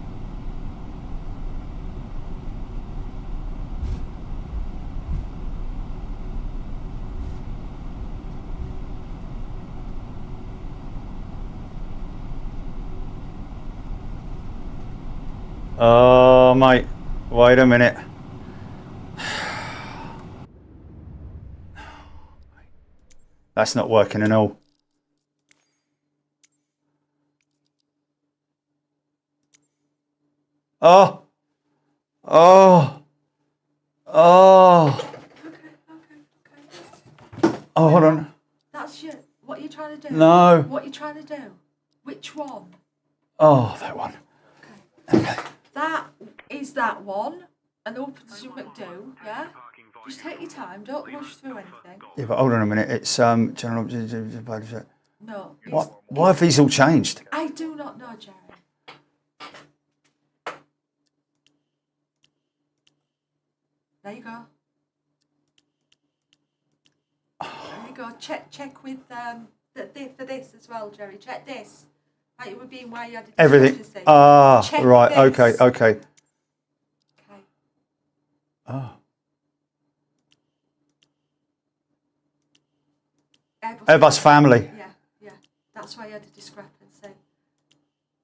Oh, mate, wait a minute. That's not working at all. Oh, oh, oh. Oh, hold on. That's your. What are you trying to do? No. What are you trying to do? Which one? Oh, that one. Okay. That is that one. And open as you do, yeah? Just take your time, don't rush through anything. Yeah, but hold on a minute. It's general. No. Why have these all changed? I do not know, Jerry. There you go. There you go. Check with for this as well, Jerry. Check this. Right, it would be why you had a Everything. discrepancy. Ah, Check right. this. Okay. Okay. Okay. Oh. Airbus family. Yeah, yeah. That's why you had a discrepancy.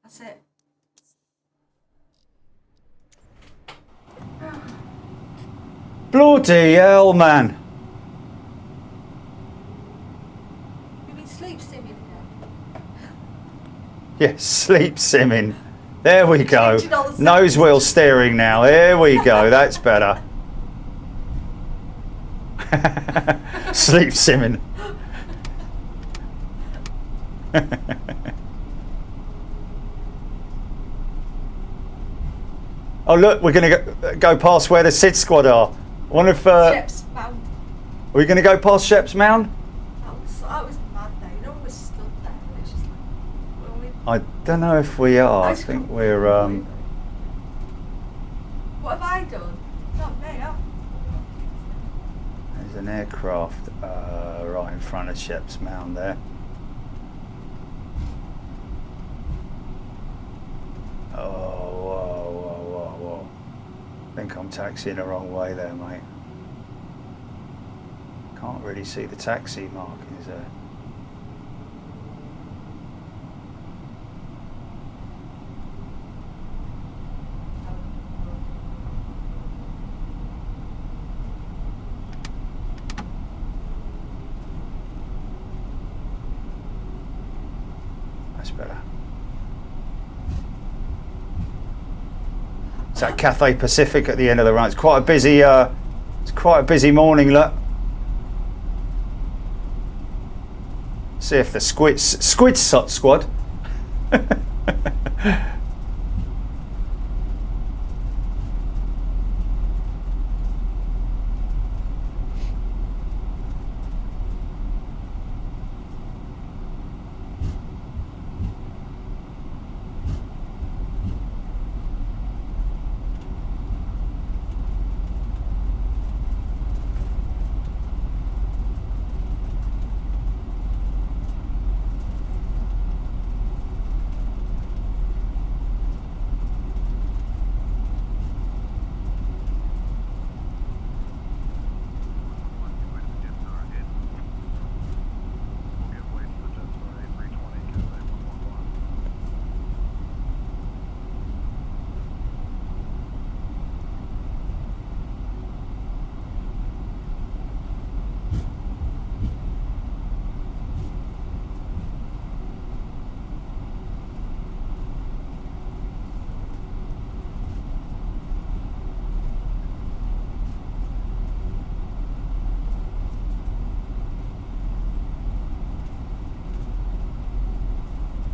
That's it. Bloody hell, man. You mean sleep simming again? Yeah, sleep simming. There we go. Changing all the Nose settings. wheel steering now. There we go. That's better. Sleep simming. Oh look, we're going to go past where the SYD squad are. I wonder if Shep's Mound. are we going to go past Shep's Mound? That was mad though. You know, we stood there and it's just like, well, I don't know if we are. I just think can't we're believe it. What have I done? Not me. There's an aircraft right in front of Shep's Mound there. Oh, whoa, whoa, whoa, whoa. I think I'm taxiing the wrong way there, mate. Can't really see the taxi markings there. That's better. It's at Cathay Pacific at the end of the run. It's quite a busy morning, look. See if the squid squad.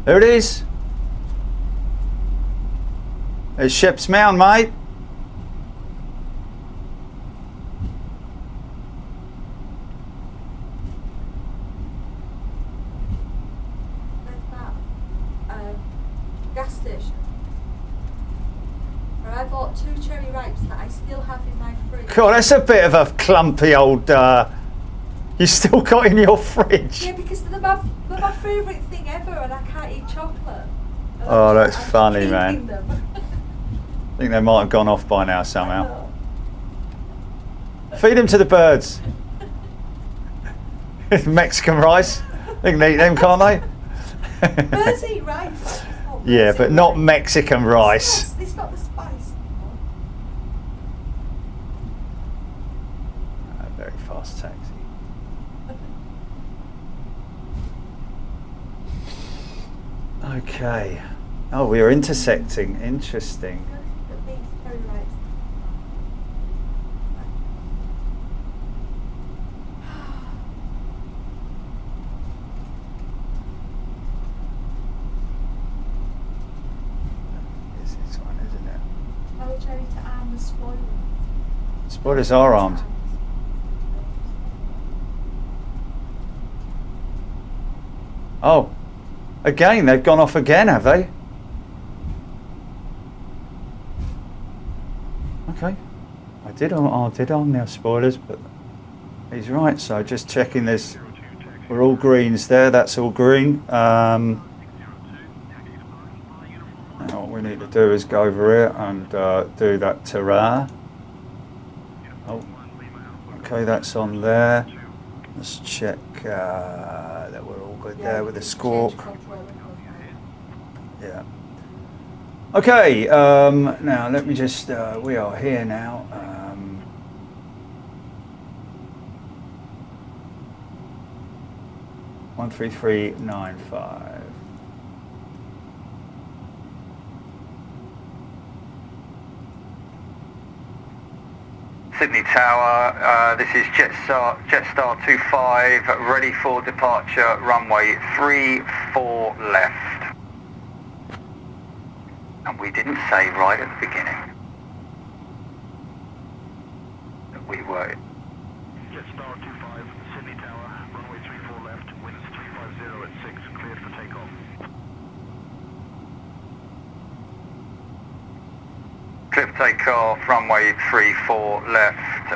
There it is. There's Ship's Mound, mate. There's that gas station. Where I bought 2 cherry ripes that I still have in my fridge. God, that's a bit of a clumpy old. You still got in your fridge. Yeah, because they're my favourite thing ever, and I can't eat chocolate. And Oh, that's I'm funny, keeping man. them. I think they might have gone off by now somehow. Feed them to the birds. Mexican rice. They can eat them, can't they? Birds eat rice. Yeah, but not rice. Mexican rice. It's not the spice. A very fast taxi. Okay. Oh, we are intersecting. Interesting. This one, isn't it? Tell Jerry to arm the spoiler. Spoilers are armed. Oh, again, they've gone off again, have they? Okay. I did on their spoilers, but he's right. So just checking this. We're all greens there. That's all green. Now what we need to do is go over here and do that terrain. Oh, okay, that's on there. Let's check that we're all good there with the squawk. Yeah. Okay, now let me just, we are here now. 13395. Sydney Tower, this is Jetstar 25, ready for departure, runway 34 left. And we didn't say right at the beginning that we were. Jetstar 25, Sydney Tower, runway 34 left, winds 350 at 6, cleared for takeoff. Clear for takeoff, runway 34 left,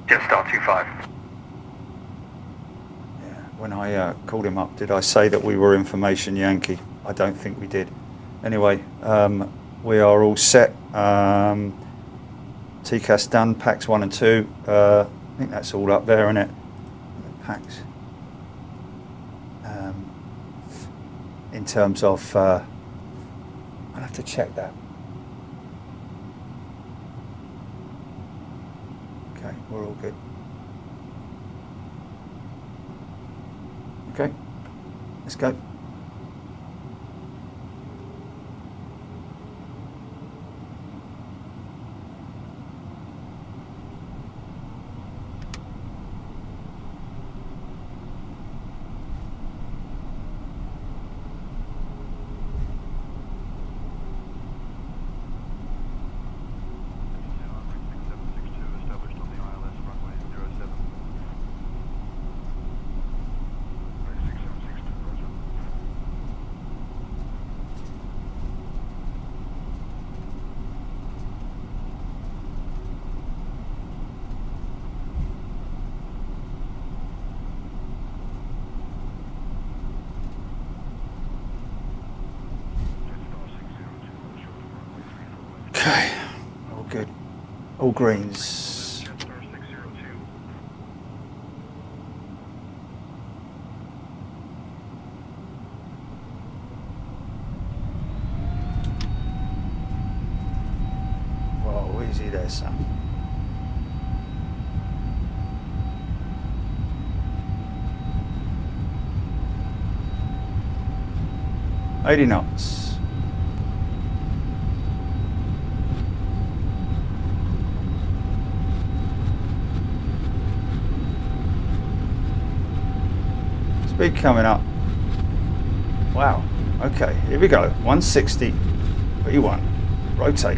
Jetstar 25. Yeah, when I called him up, did I say that we were Information Yankee? I don't think we did. Anyway, we are all set. TCAS done, packs 1 and 2. I think that's all up there, isn't it? The packs. In terms of, I'll have to check that. Okay, we're all good. Okay, let's go. Okay, all good. All greens. Whoa, easy there, son. $80 knots. Speed coming up. Wow. Okay, here we go. 160. V1. Rotate.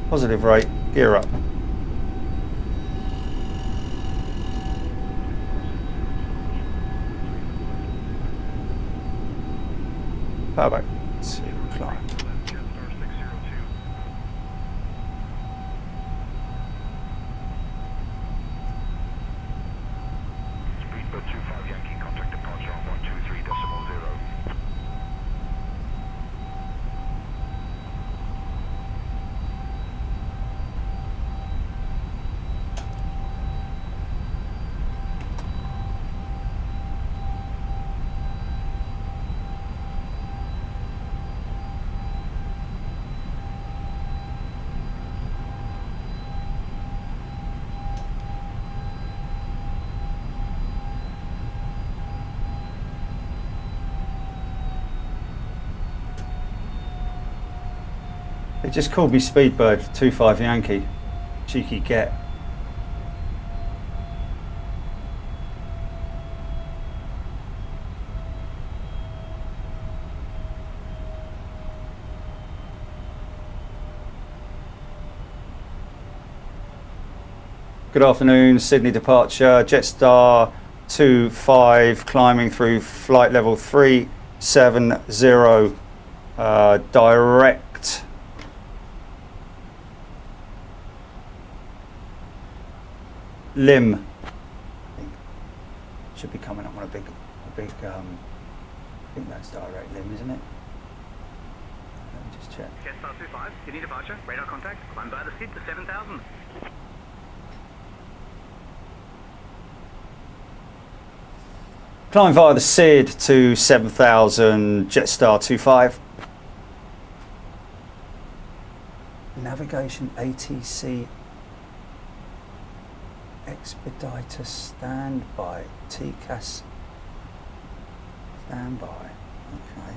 Positive rate. Gear up. Power back to climb. Speedbird 25 Yankee, contact departure on 123.0. They just called me Speedbird 25 Yankee. Cheeky get. Good afternoon, Sydney departure, Jetstar 25 climbing through flight level 370, direct. Lim. I think should be coming up on a big I think that's direct lim, isn't it? Let me just check. Jetstar 25, Sydney departure, radar contact, climb by the SYD to 7,000. Climb via the SYD to 7,000, Jetstar 25. Navigation ATC Expediter standby. TCAS standby. Okay.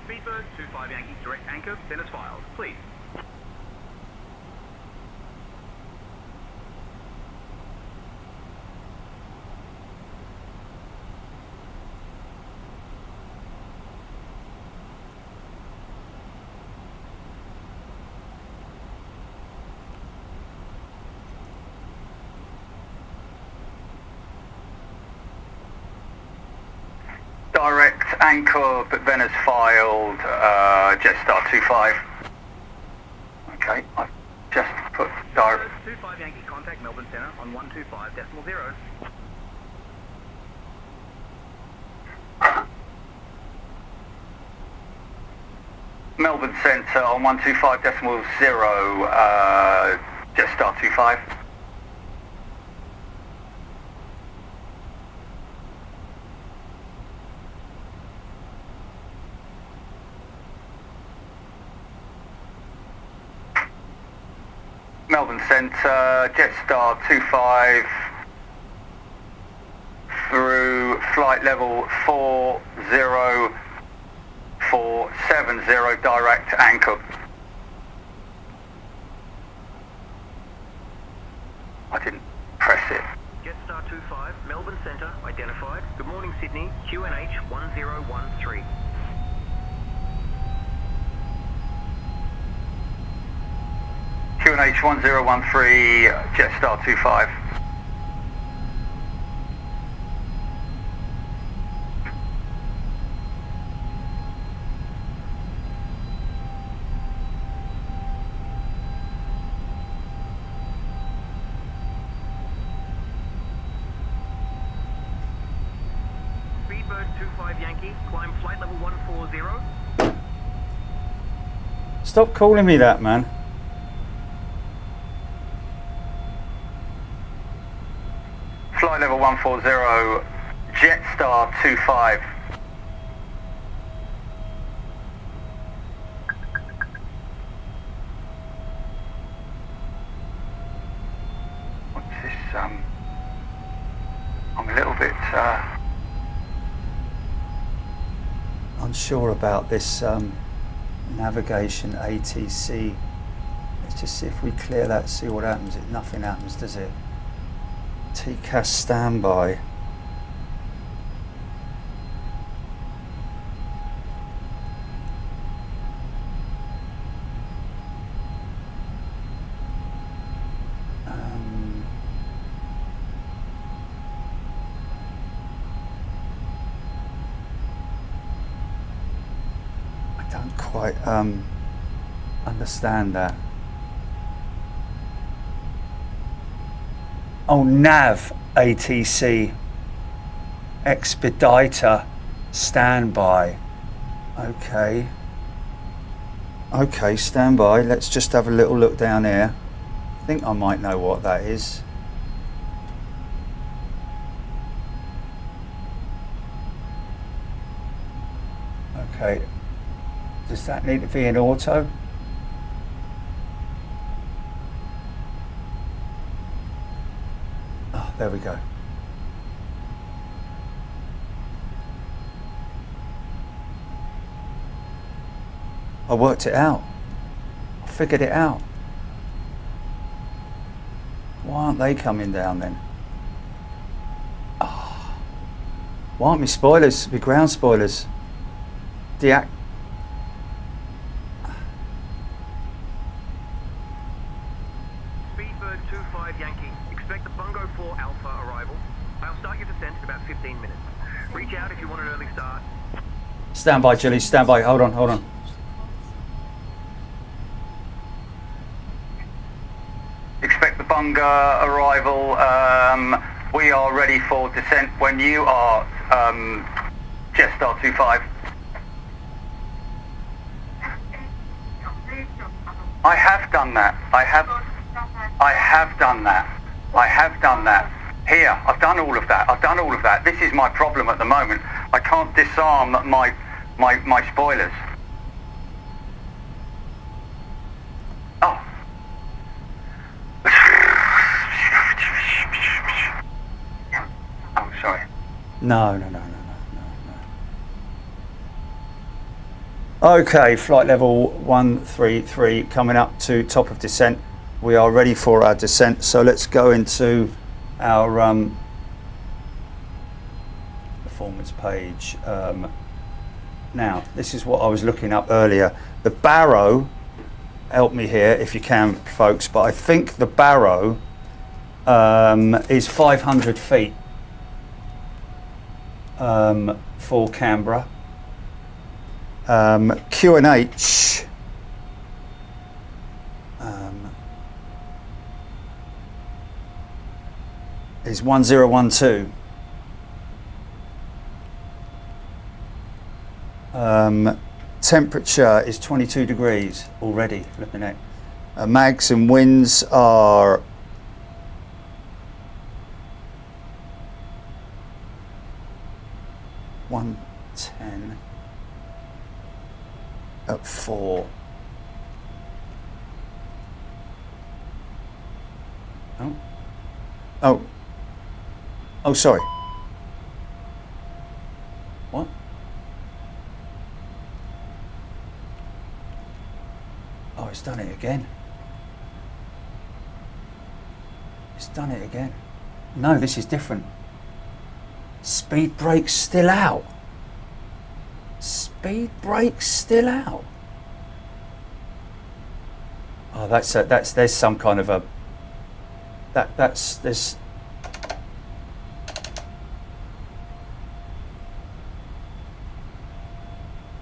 Speedbird 25 Yankee, direct anchor, then as filed, please. Direct anchor, but then as filed, Jetstar 25. Okay, I've just put direct. 25 Yankee, contact Melbourne Centre on 125.0. Melbourne Centre on 125.0, Jetstar 25. Melbourne Centre, Jetstar 25 through flight level 40470, direct anchor. I didn't press it. Jetstar 25, Melbourne Centre, identified. Good morning, Sydney, QNH 1013. QNH 1013, Jetstar 25. Speedbird 25 Yankee, climb flight level 140. Stop calling me that, man. Flight level 140, Jetstar 25. What's this? I'm a little bit. unsure about this navigation ATC. Let's just see if we clear that, see what happens. Nothing happens, does it? TCAS standby. I don't quite understand that. Oh, nav ATC expediter standby. Okay. Okay, standby. Let's just have a little look down here. I think I might know what that is. Okay. Does that need to be in auto? Oh, there we go. I worked it out. I figured it out. Why aren't they coming down then? Oh. Why aren't my spoilers, my ground spoilers? Speedbird 25 Yankee. Expect the Bungo 4 Alpha arrival. I'll start your descent in about 15 minutes. Reach out if you want an early start. Stand by, Julie, stand by. Hold on, hold on. Expect the Bungo arrival. We are ready for descent when you are, Jetstar 25. I have done that. I have done that. I have done that. Here, I've done all of that. I've done all of that. This is my problem at the moment. I can't disarm my spoilers. Oh. Oh, sorry. No. Okay, flight level 133 coming up to top of descent. We are ready for our descent, so let's go into our performance page. Now, this is what I was looking up earlier. The Barrow, help me here if you can, folks, but I think the Barrow is 500 feet for Canberra. QNH is 1012. Temperature is 22 degrees already, flipping it. Mags and winds are 110 at 4. Oh, sorry. What? Oh, it's done it again. It's done it again. No, this is different. Speed brake's still out. Speed brake's still out. Oh, there's some kind of a there's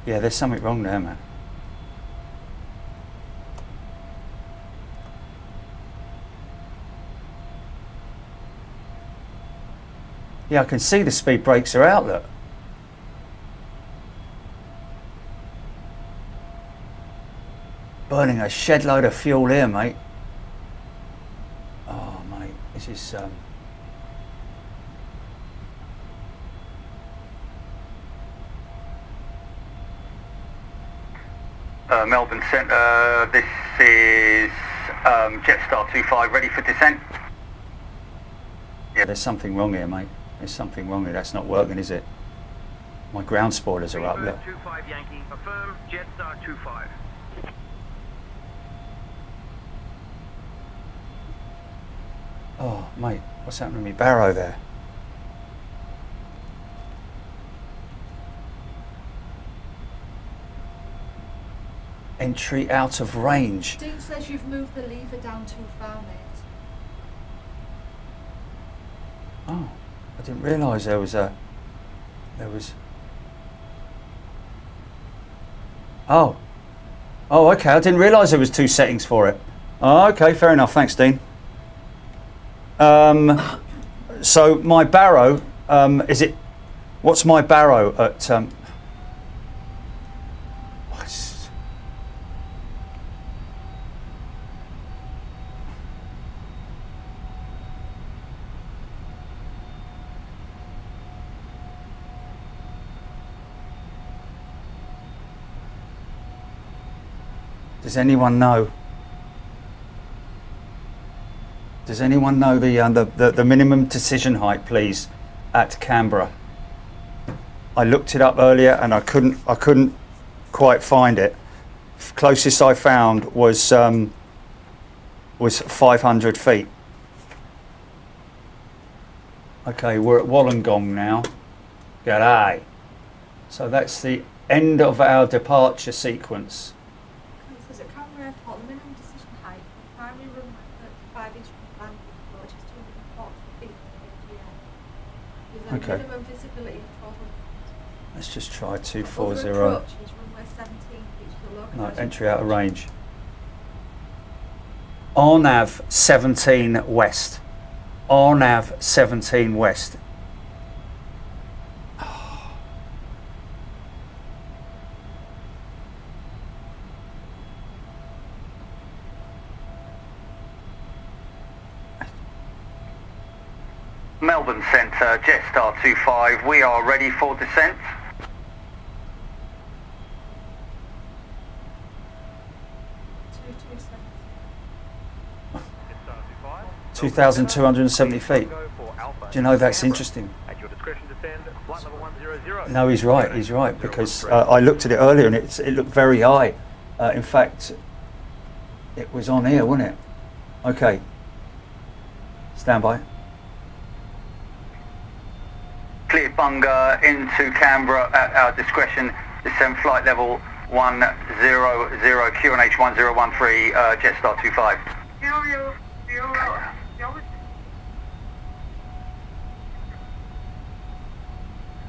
yeah, there's something wrong there, man. Yeah, I can see the speed brakes are out, look. Burning a shed load of fuel here, mate. Oh, mate, this is Melbourne Centre, this is Jetstar 25, ready for descent. Yeah, there's something wrong here, mate. There's something wrong here. That's not working, is it? My ground spoilers are up, look. 25 Yankee, affirm, Jetstar 25. Oh, mate, what's happening to me barrow there? Entry out of range. Dean says you've moved the lever down too far, mate. Oh, I didn't realise there was. Oh, okay. I didn't realise there was 2 settings for it. Oh, okay, fair enough. Thanks, Dean. So my barrow, what's my barrow at? Does anyone know? Does anyone know the minimum decision height, please, at Canberra? I looked it up earlier and I couldn't quite find it. Closest I found was 500 feet. Okay, we're at Wollongong now. G'day. So that's the end of our departure sequence. It says at Canberra Airport, the minimum decision height for the primary runway 35-inch landing approach is 240 feet from the AVIATION. There's a Okay. minimum visibility of 1200. Let's just try Other 240. approach is runway 17, which is a No, localised entry out of approach. range. RNAV 17 west. RNAV 17 west. Melbourne Centre, Jetstar 25, we are ready for descent. Jetstar 25. 2,270 feet. Go for Alpha. Do you know that's Canberra. interesting? At your discretion descend, flight level 100. No, he's right, because I looked at it earlier and it looked very high. In fact, it was on here, wasn't it? Okay. Stand by. Clear Bunga into Canberra at our discretion. Descend flight level 100, QNH 1013, Jetstar 25.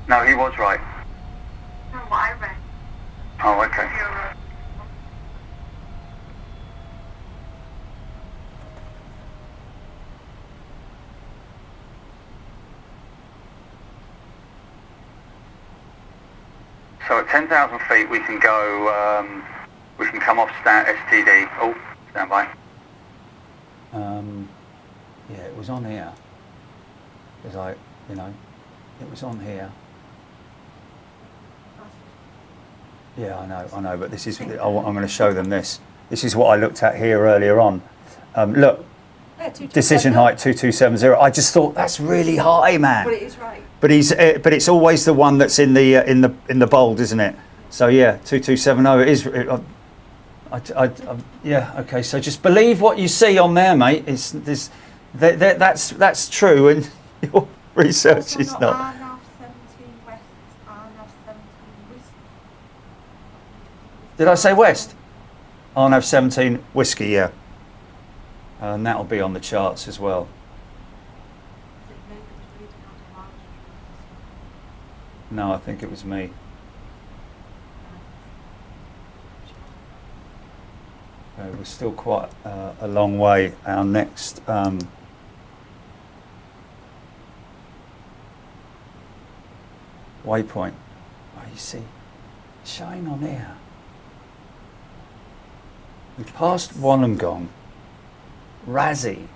No, he was right. No, I read. Oh, okay. So at 10,000 feet we can go, we can come off STD. Oh, stand by. Yeah, it was on here. Because it was on here. Yeah, I know, but this is, I'm going to show them this. This is what I looked at here earlier on. Look, Yeah, 227. decision height 2270. I just thought that's really high, man. But it is right. But it's always the one that's in the bold, isn't it? So yeah, 2270. It is. Yeah. Okay. So just believe what you see on there, mate. It's this. That's true, and your research Also is not. RNAV 17 west, RNAV 17 west. Did I say west? RNAV 17 whiskey, yeah. And that'll be on the charts as well. No, I think it was me. We're still quite a long way. Our next waypoint. Oh, you see, it's showing on here. We passed Wollongong. Razzie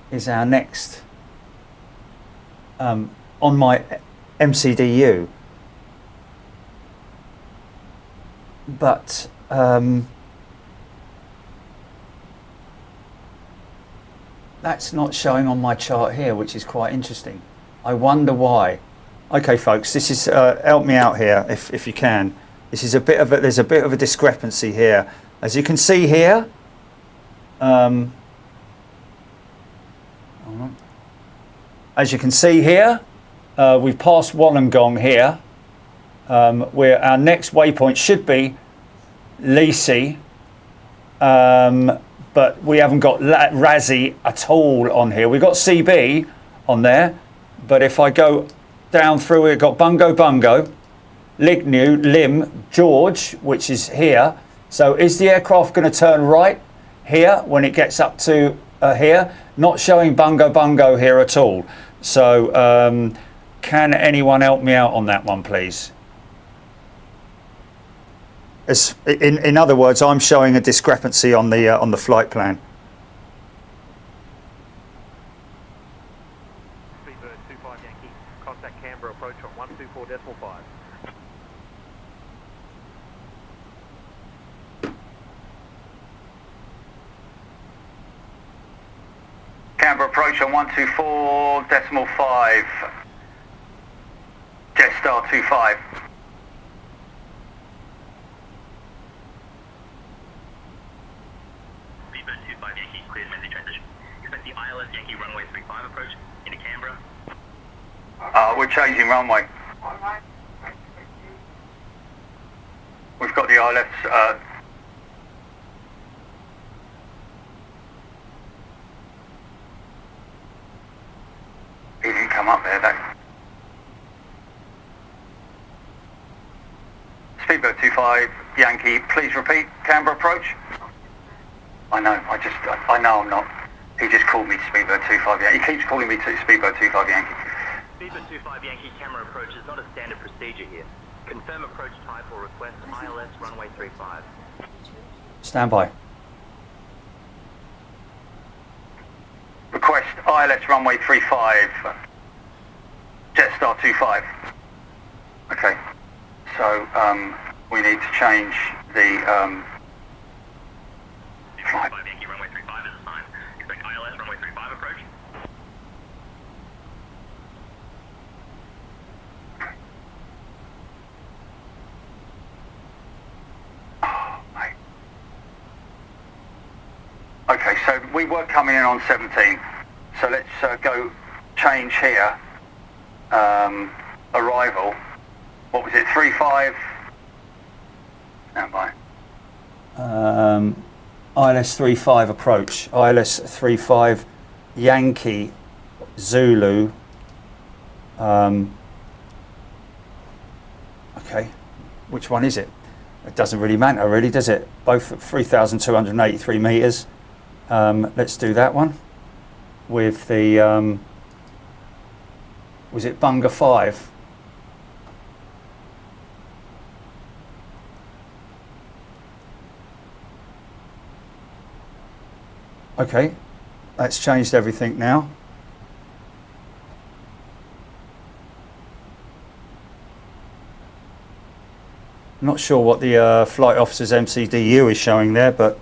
is our next on my MCDU, but that's not showing on my chart here, which is quite interesting. I wonder why. Okay, folks, this is help me out here if you can. This is there's a bit of a discrepancy here. As you can see here, as you can see here, we've passed Wollongong here, where our next waypoint should be Lacey, but we haven't got Razzie at all on here. We've got CB on there, but if I go down through, we've got Bungo, Lignu, Lim, George, which is here. So is the aircraft going to turn right here when it gets up to here? Not showing Bungo here at all. So can anyone help me out on that one, please? In other words, I'm showing a discrepancy on the flight plan. Speedbird 25 Yankee, contact Canberra approach on 124.5. Canberra approach on 124.5. Jetstar 25. Speedbird 25 Yankee, cleared message transition. Expect the ILS Yankee runway 35 approach into Canberra. We're changing runway. We've got the ILS. He didn't come up there though. Speedbird 25 Yankee, please repeat. Canberra approach. I know. I know I'm not. He just called me Speedbird 25 Yankee. He keeps calling me Speedbird 25 Yankee. Speedbird 25 Yankee, camera approach is not a standard procedure here. Confirm approach type or request ILS runway 35. Stand by. Request ILS runway 35. Jetstar 25. Okay. So we need to change the flight. 25 Yankee runway 35 is assigned. Expect ILS runway 35 approach. Okay, so we were coming in on 17. So let's go change here. Arrival. What was it? 35. Stand by. ILS 35 approach. ILS 35 Yankee Zulu. Okay, which one is it? It doesn't really matter, really, does it? Both at 3,283 meters. Let's do that one with the. Was it Bunga 5? Okay, that's changed everything now. Not sure what the flight officer's MCDU is showing there, but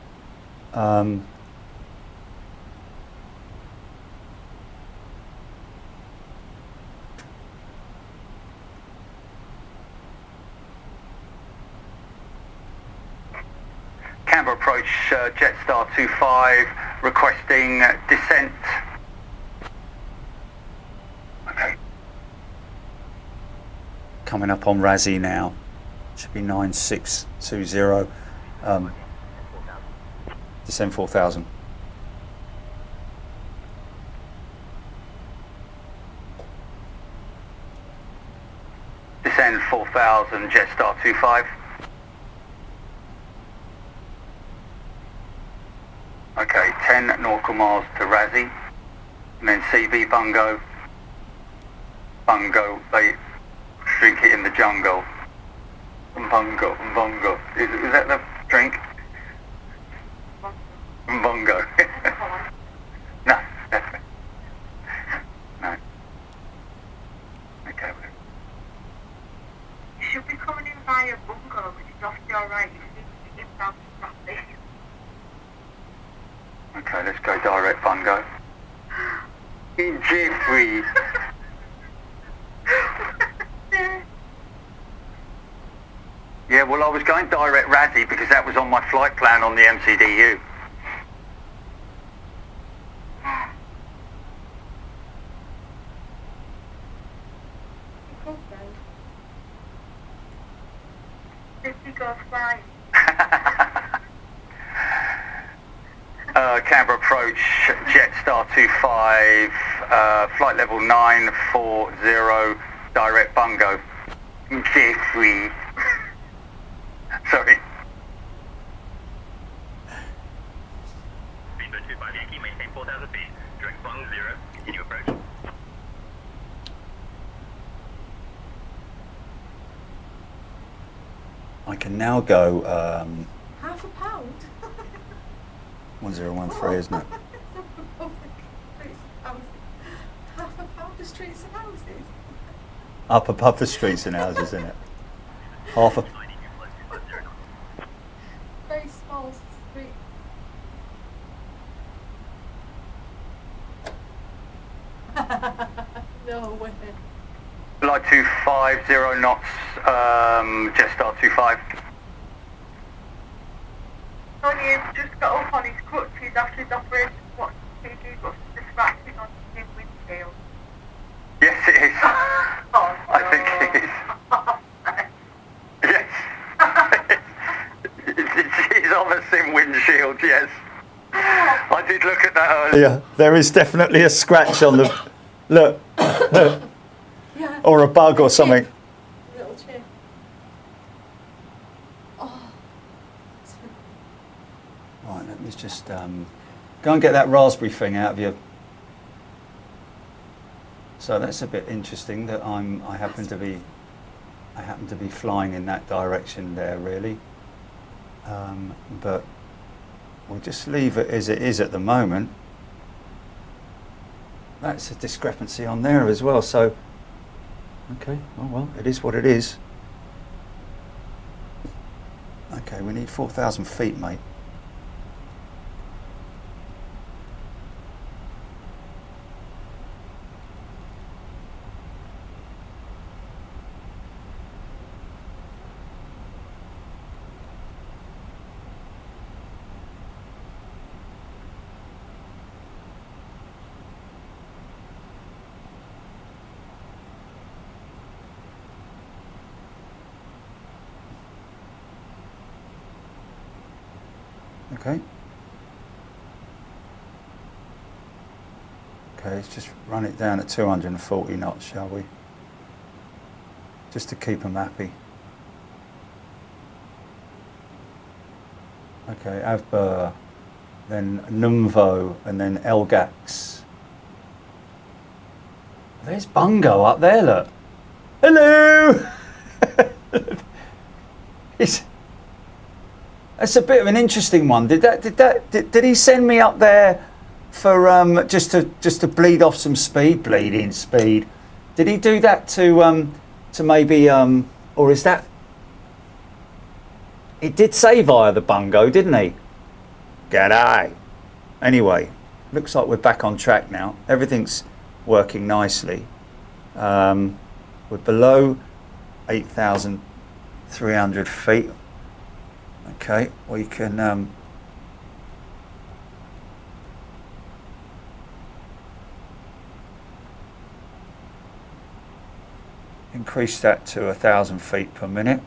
Canberra approach, Jetstar 25, requesting descent. Okay. coming up on Razzie now. Should be 9620. Descend 4000. Descend 4000, Jetstar 25. Okay, 10 nautical miles to Razzie, and then CB Bungo. Bungo, they drink it in the jungle. Bungo. Is that the drink? Bungo. No. No. Okay. You should be coming in via Bungo, which is off to your right. You need to get down to Bradley. Okay, let's go direct Bungo. Jeffrey. well, I was going direct RASI because that was on my flight plan on the MCDU. Go flying. Canberra approach, Jetstar 25, flight level 940, direct Bungo. Jeffrey. Sorry. Speedbird 25 Yankee, maintain 4,000 feet, direct Bung 0, continue approach. I can now go Half a pound? 1013, isn't it? Half a pound of streets and houses? Up above the streets and houses, isn't it? Half a... Very small street. No way. Flight 250 knots, Jetstar 25. Tony has just got up on his crutches after his operation. What's he got the scratches on his windshield? Yes, it is. Oh, I think it is. Yes. It's on the sim windshield, yes. I did look at that earlier. Yeah, there is definitely a scratch on the... Look. Look. Yeah. Or a bug or something. Little chip. Oh. Right, let me just go and get that raspberry thing out of you. So that's a bit interesting that I happen to be flying in that direction there, really. But we'll just leave it as it is at the moment. That's a discrepancy on there as well. So, okay, oh well, it is what it is. Okay, we need 4,000 feet, mate. Okay. Okay, let's just run it down at 240 knots, shall we? Just to keep them happy. Okay, Avbur, then Numvo, and then Elgax. There's Bungo up there, look. Hello! That's a bit of an interesting one. Did he send me up there for just to bleed off some speed, bleeding speed? Did he do that to maybe or is that? It did say via the Bungo, didn't he? G'day. Anyway, looks like we're back on track now. Everything's working nicely. We're below 8,300 feet. Okay, we can increase that to 1,000 feet per minute.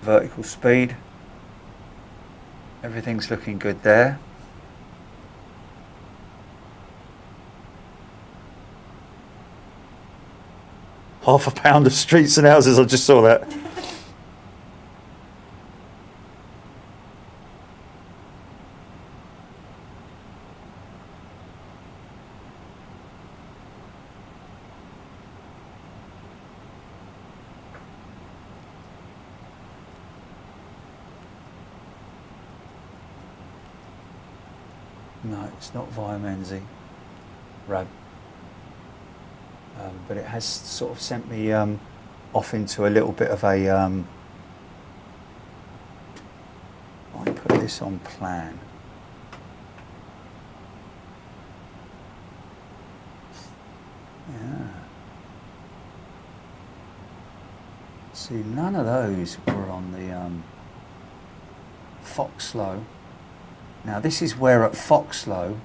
Vertical speed. Everything's looking good there. Half a pound of streets and houses, I just saw that. No, it's not via Menzi, Rab. But it has sort of sent me off into a little bit of a... I put this on plan. Yeah. See, none of those were on the Foxlow. Now this is where at Foxlow,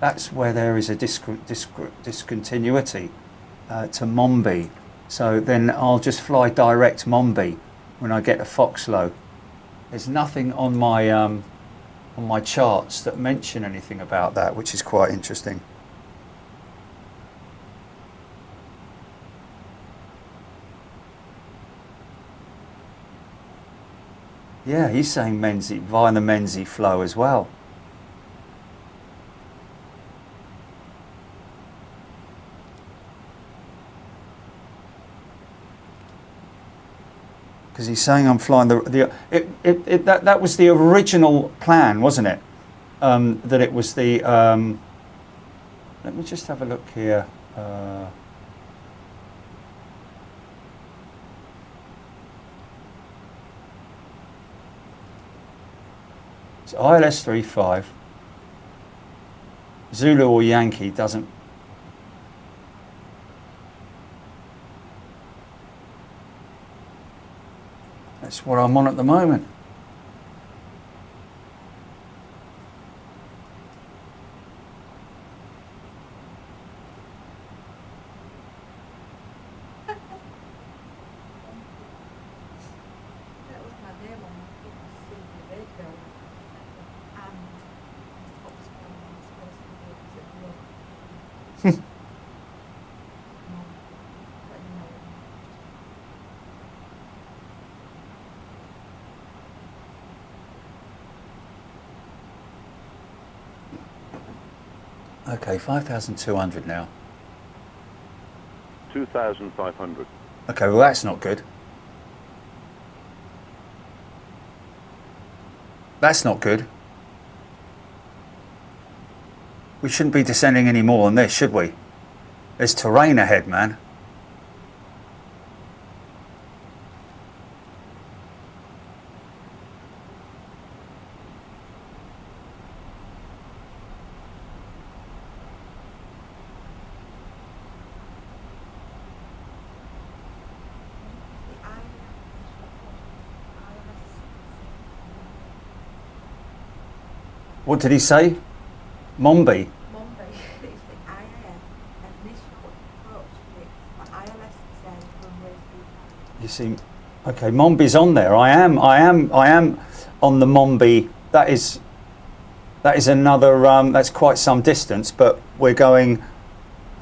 that's where there is a discontinuity to Mombi. So then I'll just fly direct Mombi when I get to Foxlow. There's nothing on my charts that mention anything about that, which is quite interesting. Yeah, he's saying Menzie, via the Menzie flow as well. Because he's saying I'm flying that was the original plan, wasn't it? That it was the let me just have a look here. It's ILS 35. Zulu or Yankee doesn't. That's what I'm on at the moment. That was my day when I couldn't see the radio and top screen was supposed to be at work. No, but no. Okay, 5,200 now. 2,500. Okay, well that's not good. That's not good. We shouldn't be descending any more than this, should we? There's terrain ahead, man. What did he say? Mombi. Mumbai is the IIM initial approach with the ILS runway 35. You see, okay, Mombi's on there. I am on the Mombi. That is another. That's quite some distance, but we're going.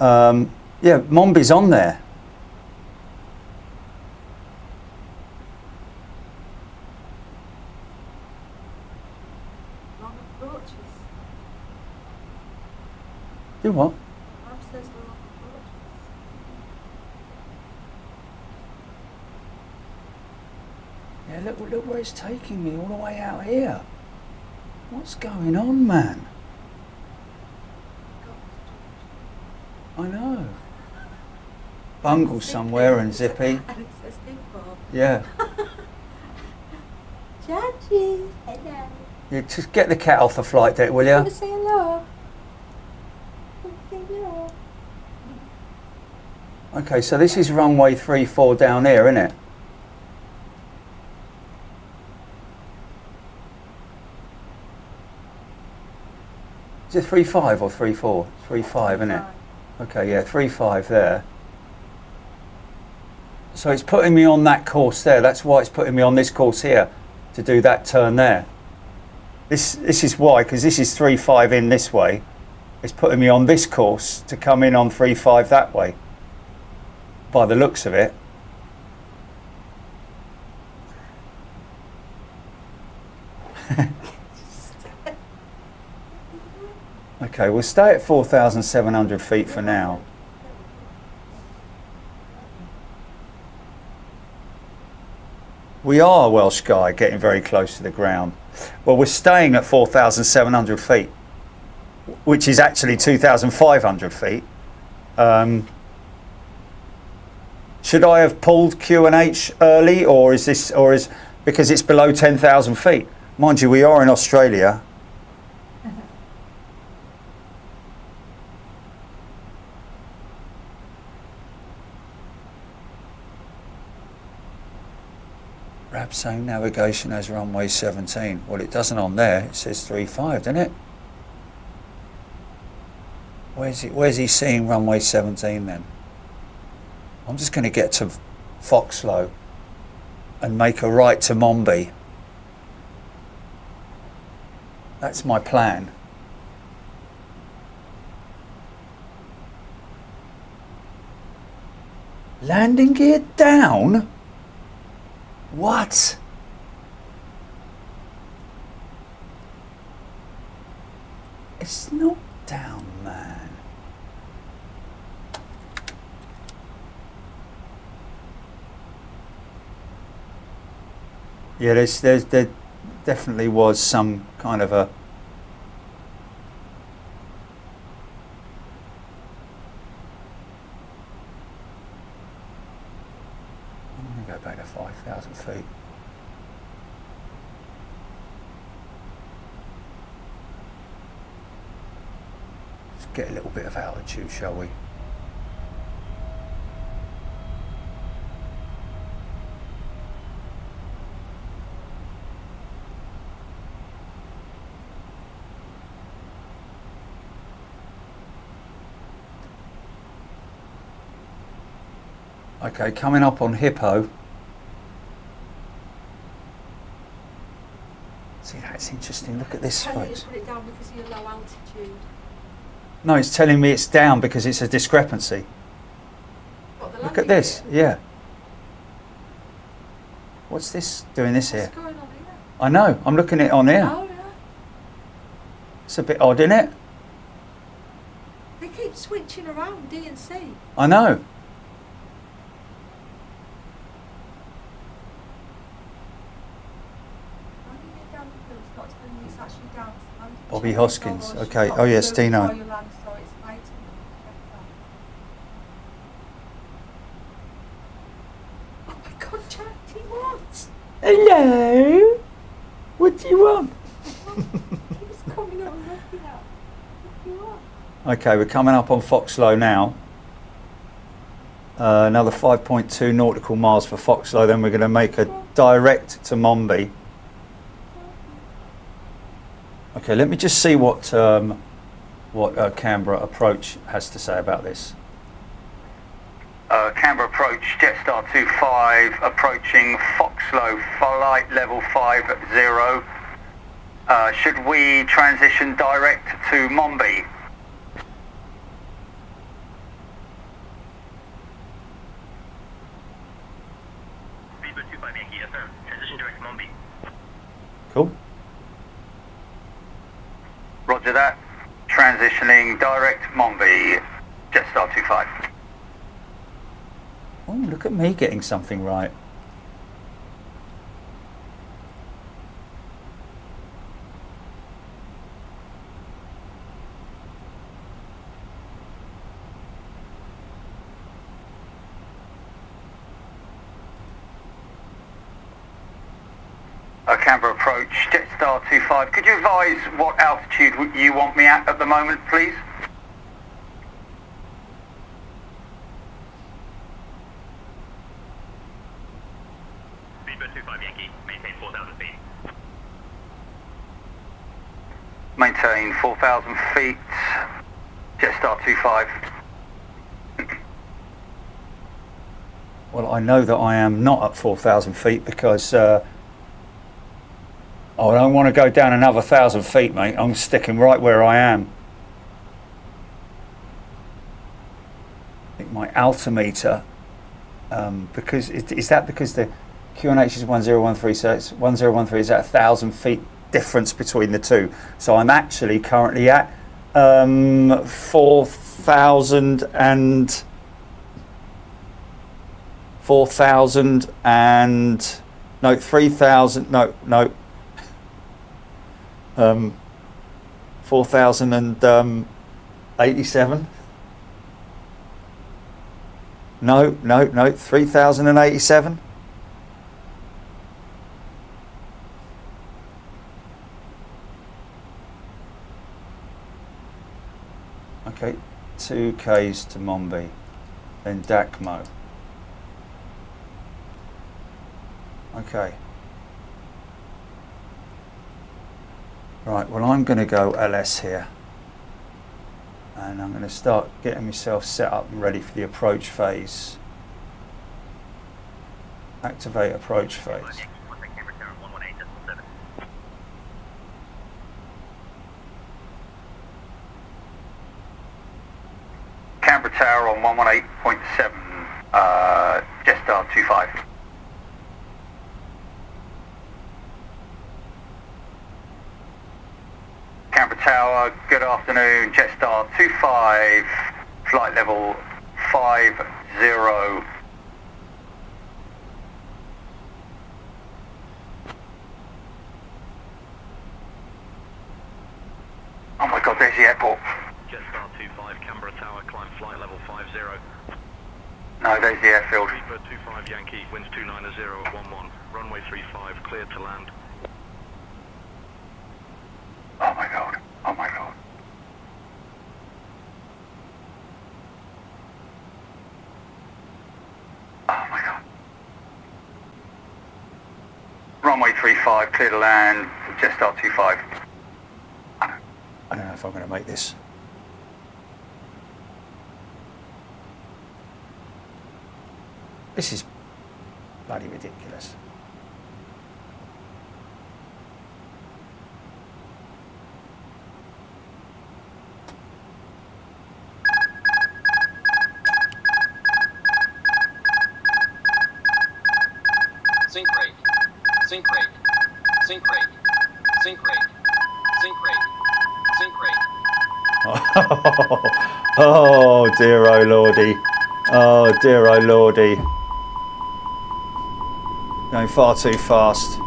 Yeah, Mombi's on there. Long approaches. Do what? Map says the long approaches. Yeah, look where it's taking me all the way out here. What's going on, man? I know. Bungle somewhere and zippy. And it says info. Yeah. Judgy, hello. Yeah, just get the cat off the flight deck, will Want you? to say hello? Want to say hello? Okay, so this is runway 34 down here, isn't it? Is it 35 or 34? 35, isn't it? Okay, yeah, 35 there. So it's putting me on that course there. That's why it's putting me on this course here to do that turn there. This is why, because this is 35 in this way. It's putting me on this course to come in on 35 that way. By the looks of it. Okay, we'll stay at 4,700 feet for now. We are, Welsh Guy, getting very close to the ground. Well, we're staying at 4,700 feet, which is actually 2,500 feet. Should I have pulled Q&H early, or is because it's below 10,000 feet? Mind you, we are in Australia. Rabsang navigation has runway 17. Well, it doesn't on there. It says 35, doesn't it? Where's he seeing runway 17 then? I'm just going to get to Foxlow and make a right to Mombi. That's my plan. Landing gear down? What? It's not down, man. Yeah, there definitely was some kind of a I'm going to go back to 5,000 feet. Let's get a little bit of altitude, shall we? Okay, coming up on Hippo. See, that's interesting. Look at this, Tell you folks. to put it down because of your low altitude. No, it's telling me it's down because it's a discrepancy. What, the Look at landing this. gear? Yeah. What's this doing this here? What's going on here? I know. I'm looking at it on here. Oh, yeah. It's a bit odd, isn't it? They keep switching around D and C. I know. How do you get down the hill? It's not telling you it's actually down. It's landing Bobby check. Hoskins. It's all Okay. shut Oh, up. yes, So Tino. before you land, so it's waiting. Oh my God, Jack, what? Hello. What do you want? He's coming up and looking at. What do you want? Okay, we're coming up on Foxlow now. Another 5.2 nautical miles for Foxlow. Then we're going to make a direct to Mombi. Okay, let me just see what Canberra approach has to say about this. Canberra approach, Jetstar 25, approaching Foxlow, flight level 50. Should we transition direct to Mombi? Speedbird 25 Yankee, yes sir. Transition direct to Mumbai. Cool. Roger that. Transitioning direct Mombi, Jetstar 25. Oh, look at me getting something right. Canberra approach, Jetstar 25. Could you advise what altitude you want me at the moment, please? Speedbird 25 Yankee, maintain 4,000 feet. Maintain 4,000 feet, Jetstar 25. Well, I know that I am not at 4,000 feet because I don't want to go down another 1,000 feet, mate. I'm sticking right where I am. I think my altimeter, because is that because the QNH is 1013, so it's 1013 is at 1,000 feet difference between the two. So I'm actually currently at 4,000 and 3,000. No. 4,087. No, 3,087. Okay, 2 Ks to Mombi, then Dakmo. Okay. Right, well I'm going to go LS here. And I'm going to start getting myself set up and ready for the approach phase. Activate approach phase. Canberra Tower on 118.7, Jetstar 25. Canberra Tower, good afternoon, Jetstar 25, flight level 50. Oh my God, there's the airport. Jetstar 25, Canberra Tower, climb flight level 50. No, there's the airfield. Speedbird 25 Yankee, winds 290 at 11. Runway 35, cleared to land. Oh my God, oh my God. Oh my God. Runway 35, clear to land, Jetstar 25. I don't know if I'm going to make this. This is bloody ridiculous. Sync rate. Sync rate. Sync rate. Sync rate. Sync rate. Sync rate. Oh dear, oh lordy. Oh dear, oh lordy. Going far too fast.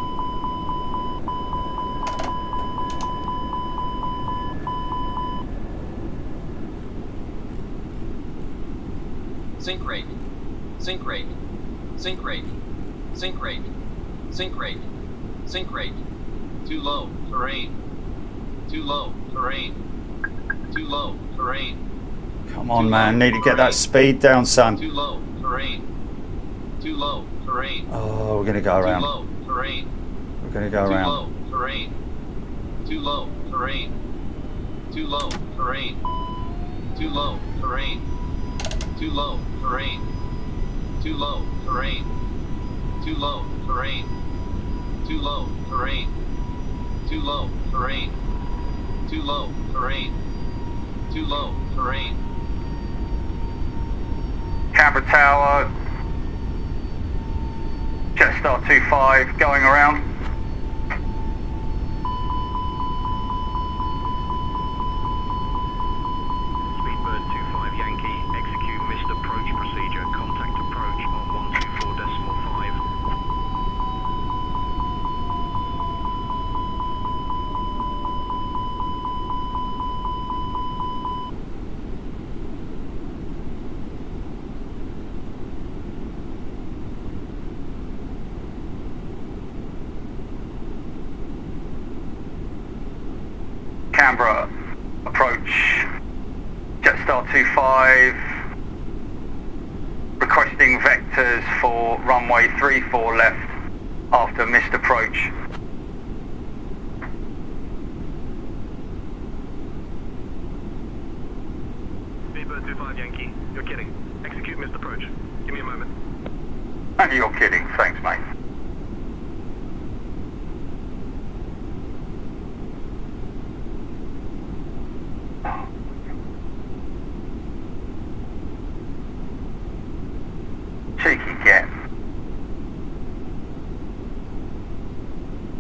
Sync rate. Sync rate. Sync rate. Sync rate. Sync rate. Sync rate. Too low. Terrain. Too low. Terrain. Too low. Terrain. Come on, man. Need to get that speed down, son. Too low. Terrain. Too low. Terrain. Oh, we're going to go around. Too low. Terrain. We're going to go Too around. low. Terrain. Too low. Terrain. Too low. Terrain. Too low. Terrain. Too low. Terrain. Too low. Terrain. Too low. Terrain. Too low. Terrain. Too low. Terrain. Too low. Terrain. Too low. Terrain. Canberra Tower, Jetstar 25, going around. Speedbird 25 Yankee, execute missed approach procedure. Contact approach on 124.5. Canberra, approach, Jetstar 25, requesting vectors for runway 34 left after missed approach. Speedbird 25 Yankee, you're kidding. Execute missed approach. Give me a moment. And you're kidding, thanks mate. Cheeky cat.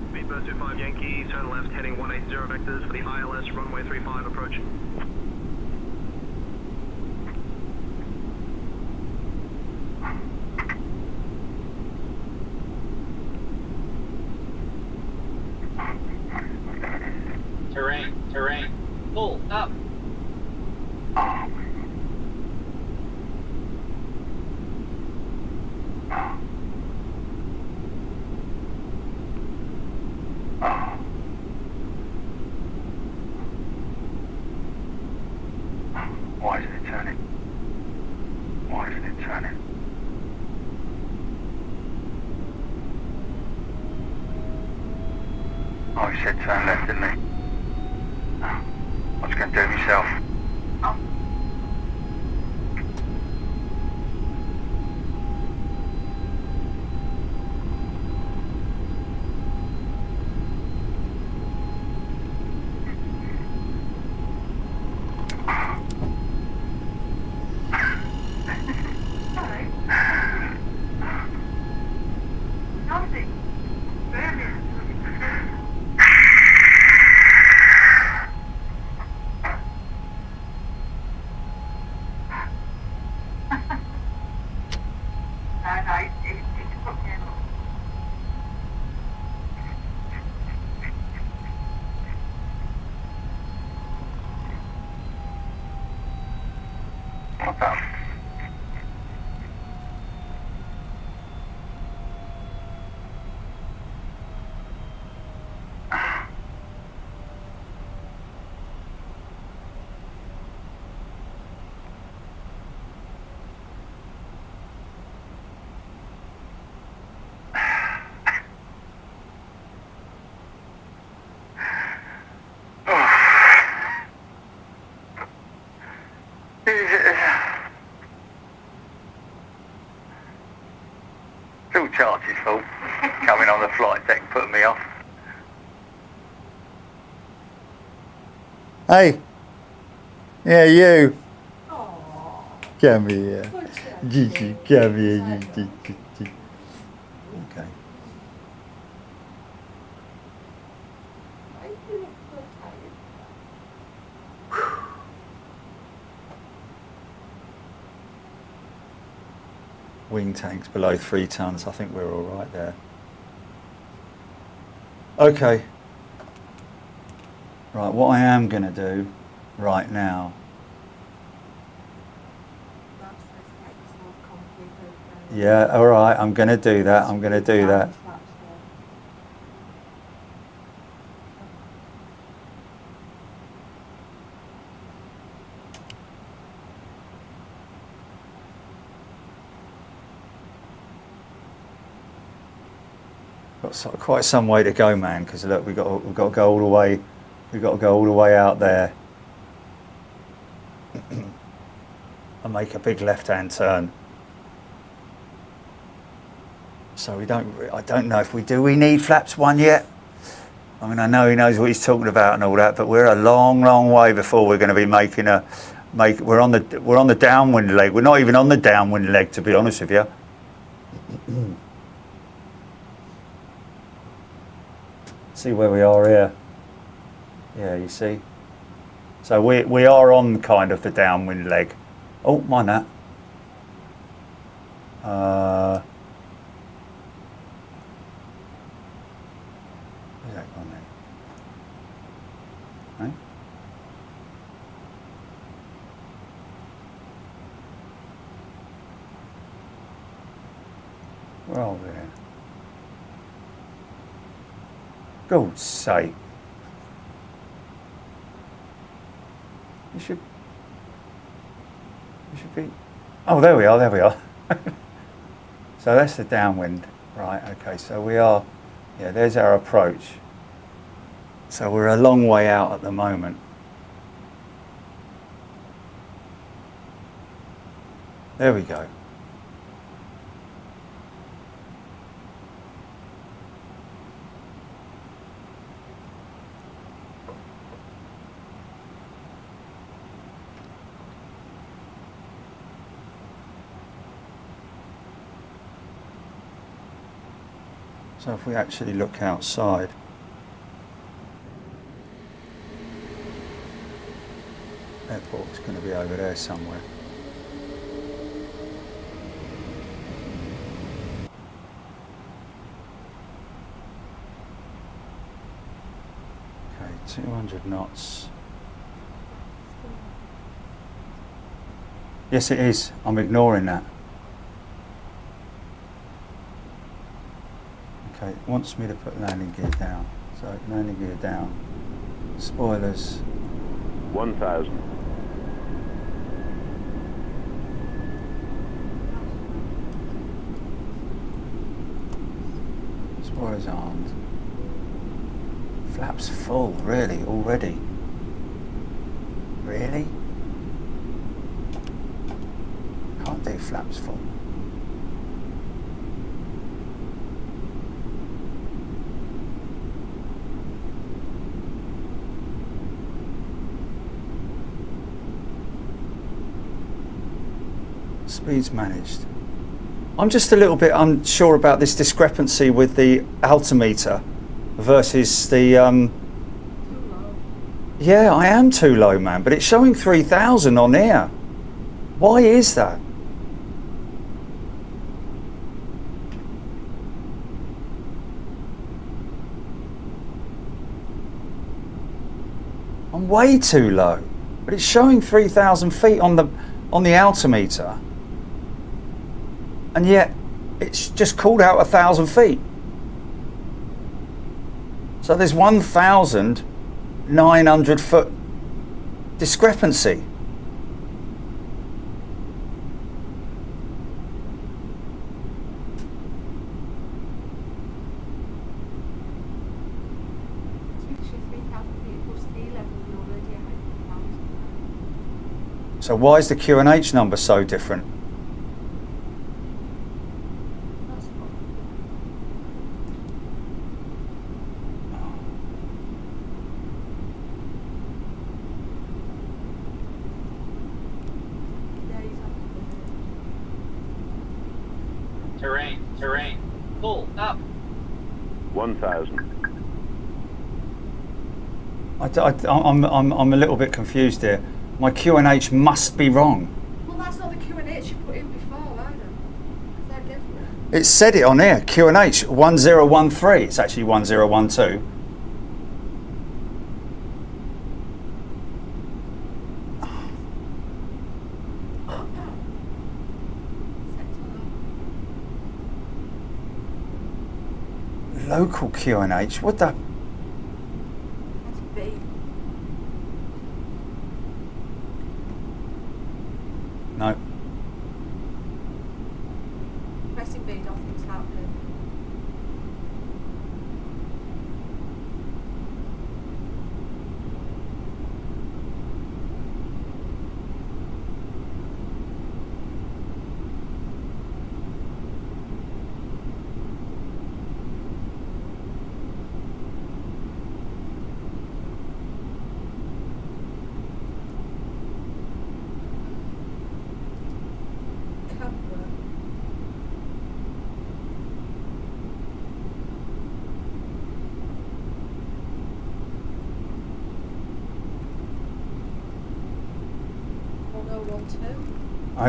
Speedbird 25 Yankee, turn left, heading 180 vectors for the ILS runway 35 approach. Terrain. Terrain. Pull up. Oh, he said turn left, didn't he? Oh, I was going to do it myself. Phil Chart's fault. Coming on the flight deck and putting me off. Hey. Yeah, you. Aww. Come here. What's that? Gigi, come here. Gigi. Okay. Why do you look so tired? Wing tanks below 3 tons. I think we're all right there. Okay. Right, what I am going to do right now. Mum says excellent coffee, but, Yeah, all right, I'm going to do that. I'm going to do that. Got quite some way to go, man. Because look, we've got to go all the way. We've got to go all the way out there and make a big left-hand turn. So we don't. I don't know if we do. We need flaps 1 yet. I mean, I know he knows what he's talking about and all that, but we're a long, long way before we're going to be making a. We're on the downwind leg. We're not even on the downwind leg, to be honest with you. See where we are here. Yeah, you see. So we are on kind of the downwind leg. Oh, mind that. Where's that gone then? Right? Where are we here? God's sake. You should be. Oh, there we are. So that's the downwind. Right, okay, so we are. Yeah, there's our approach. So we're a long way out at the moment. There we go. So if we actually look outside, airport's going to be over there somewhere. Okay, 200 knots. Yes, it is. I'm ignoring that. Okay, it wants me to put landing gear down. So landing gear down. Spoilers. 1,000. Spoilers armed. Flaps full, really, already? Really? Can't do flaps full. Speeds managed. I'm just a little bit unsure about this discrepancy with the altimeter versus the Too low. yeah, I am too low, man, but it's showing 3,000 on here. Why is that? I'm way too low, but it's showing 3,000 feet on the altimeter, and yet it's just called out 1,000 feet. So there's 1,900 foot discrepancy. So why is the Q&H number so different? Terrain. Pull up. 1,000. I'm a little bit confused here. My Q&H must be wrong. Well, that's not the Q&H you put in before, either. They're different. It said it on here, Q&H 1013. It's actually 1012. Local Q&H, what the? That's B. No. Pressing B, nothing's happening.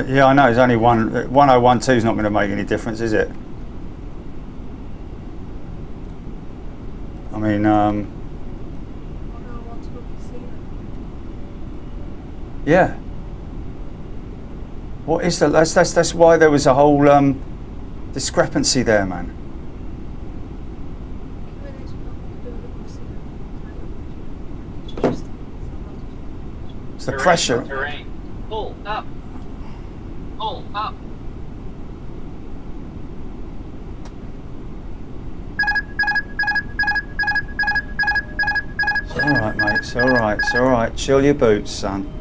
Yeah, I know. There's only one. 1012 is not going to make any difference, is it? I mean, yeah. What is that? That's why there was a whole discrepancy there, man. It's the pressure. Terrain. Pull up. Pull up. It's all right, mate. It's all right. It's all right. Chill your boots, son.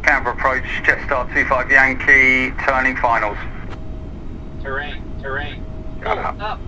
Canberra approach, Jetstar 25 Yankee, turning finals. Terrain. Got Pull it. up.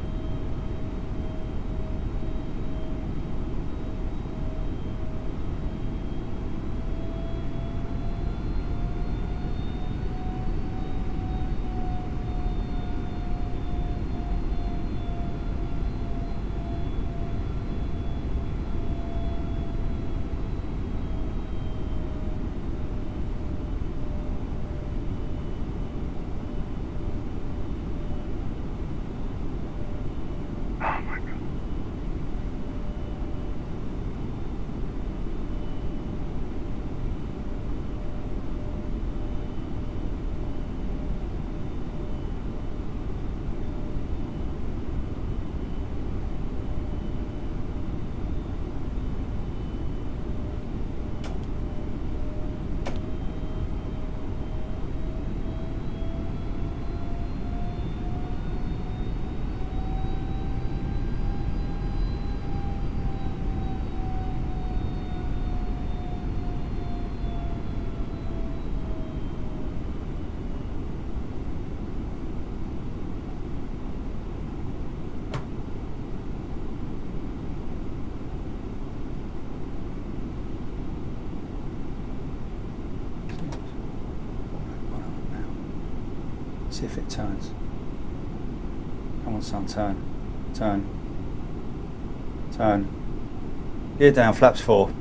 See if it turns. Come on, son, turn. Turn. Turn. Gear down, flaps 4.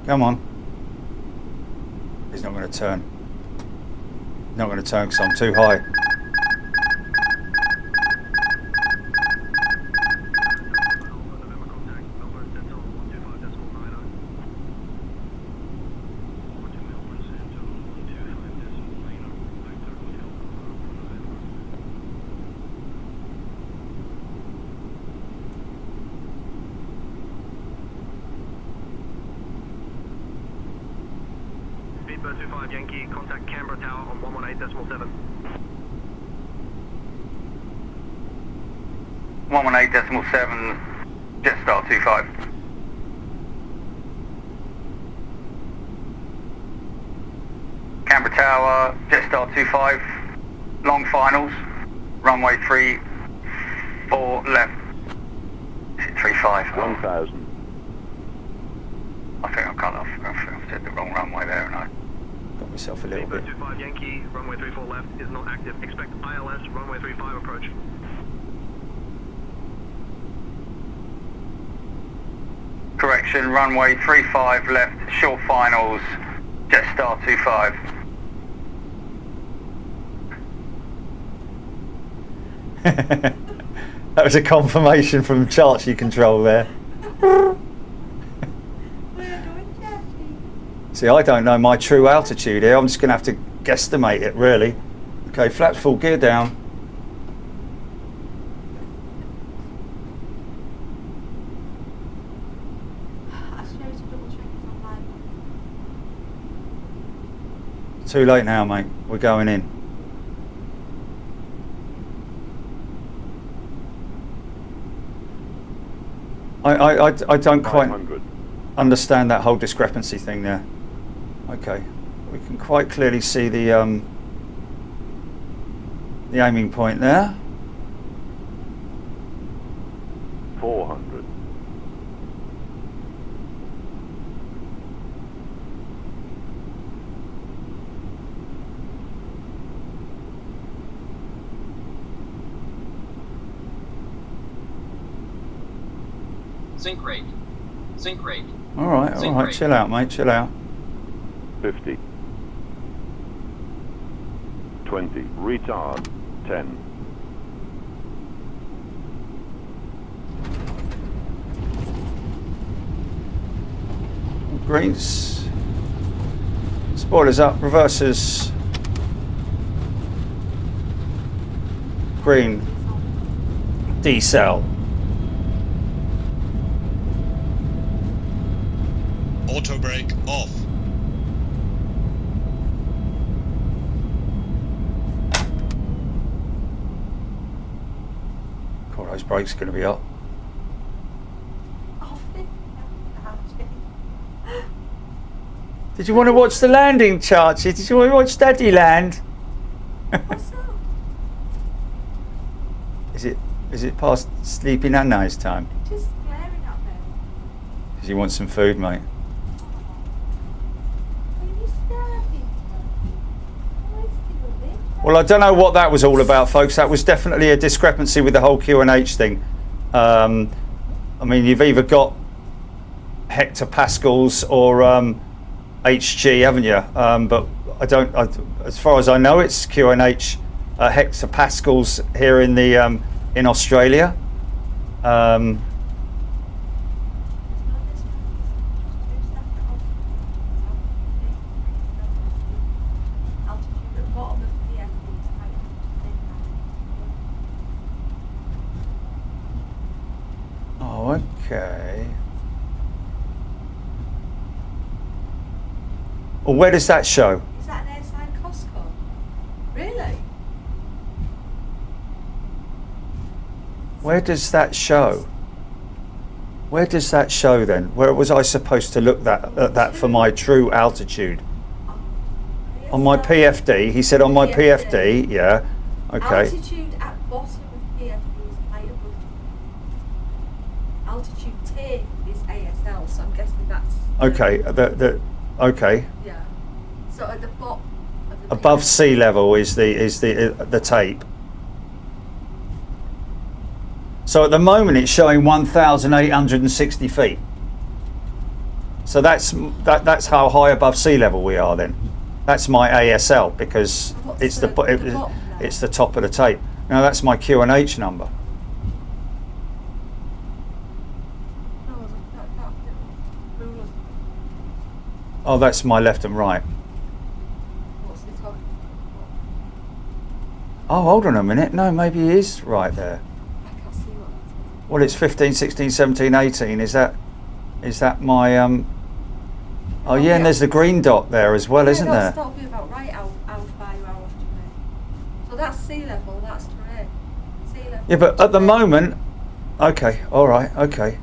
Come on. He's not going to turn. Not going to turn because I'm too high. Speedbird 25 Yankee, contact Canberra Tower on 118.7. 118.7, Jetstar 25. Canberra Tower, Jetstar 25, long finals, runway 34 left. Is it 35? 1,000. I think I cut off. I think I said the wrong runway there, and I Got myself a little Speedbird bit. 25 Yankee, runway 34 left is not active. Expect ILS, runway 35 approach. correction, runway 35 left, short finals, Jetstar 25. That was a confirmation from Chartry Control there. See, I don't know my true altitude here. I'm just going to have to guesstimate it, really. Okay, flaps full, gear down. Too late now, mate. We're going in. I don't quite understand that whole discrepancy thing there. Okay, we can quite clearly see the aiming point there. 400. Sync rate. Sync rate. All right, Sync rate. chill out, mate, chill out. 50. 20. Retard. 10. Greens. Spoilers up, reverses. Green. D-cell. Auto brake off. God, those brakes are going to be up. Did you want to watch the landing, Chartry? Did you want to watch Daddy land? What's up? Is it past Sleepy Nana's time? Just glaring at me. Does he want some food, mate? Are you starving? Well, I don't know what that was all about, folks. That was definitely a discrepancy with the whole QNH thing. I mean, you've either got hectopascals or HG, haven't you? But as far as I know, it's QNH hectopascals here in the in Australia. Oh, okay. Well, where does that show? Is that an airside Costco? Really? Where does that show? Where does that show then? Where was I supposed to look at that for my true altitude? On my PFD, he said on my PFD, yeah. Okay. Altitude at bottom of PFD is height above. Altitude tier is ASL, so I'm guessing that's. Okay. Okay. Yeah. So at the bottom. Above sea level is the tape. So at the moment it's showing 1,860 feet. So that's how high above sea level we are then. That's my ASL because it's the top of the tape. Now that's my Q&H number. Oh, that's my left and right. Oh, hold on a minute. No, maybe he is right there. Well, it's 15, 16, 17, 18. Is that my Oh yeah, and there's the green dot there as well, isn't there? That'll be about right. How far you are off terrain. So that's sea level. That's terrain. Sea level. Yeah, but at the moment, okay, all right, okay.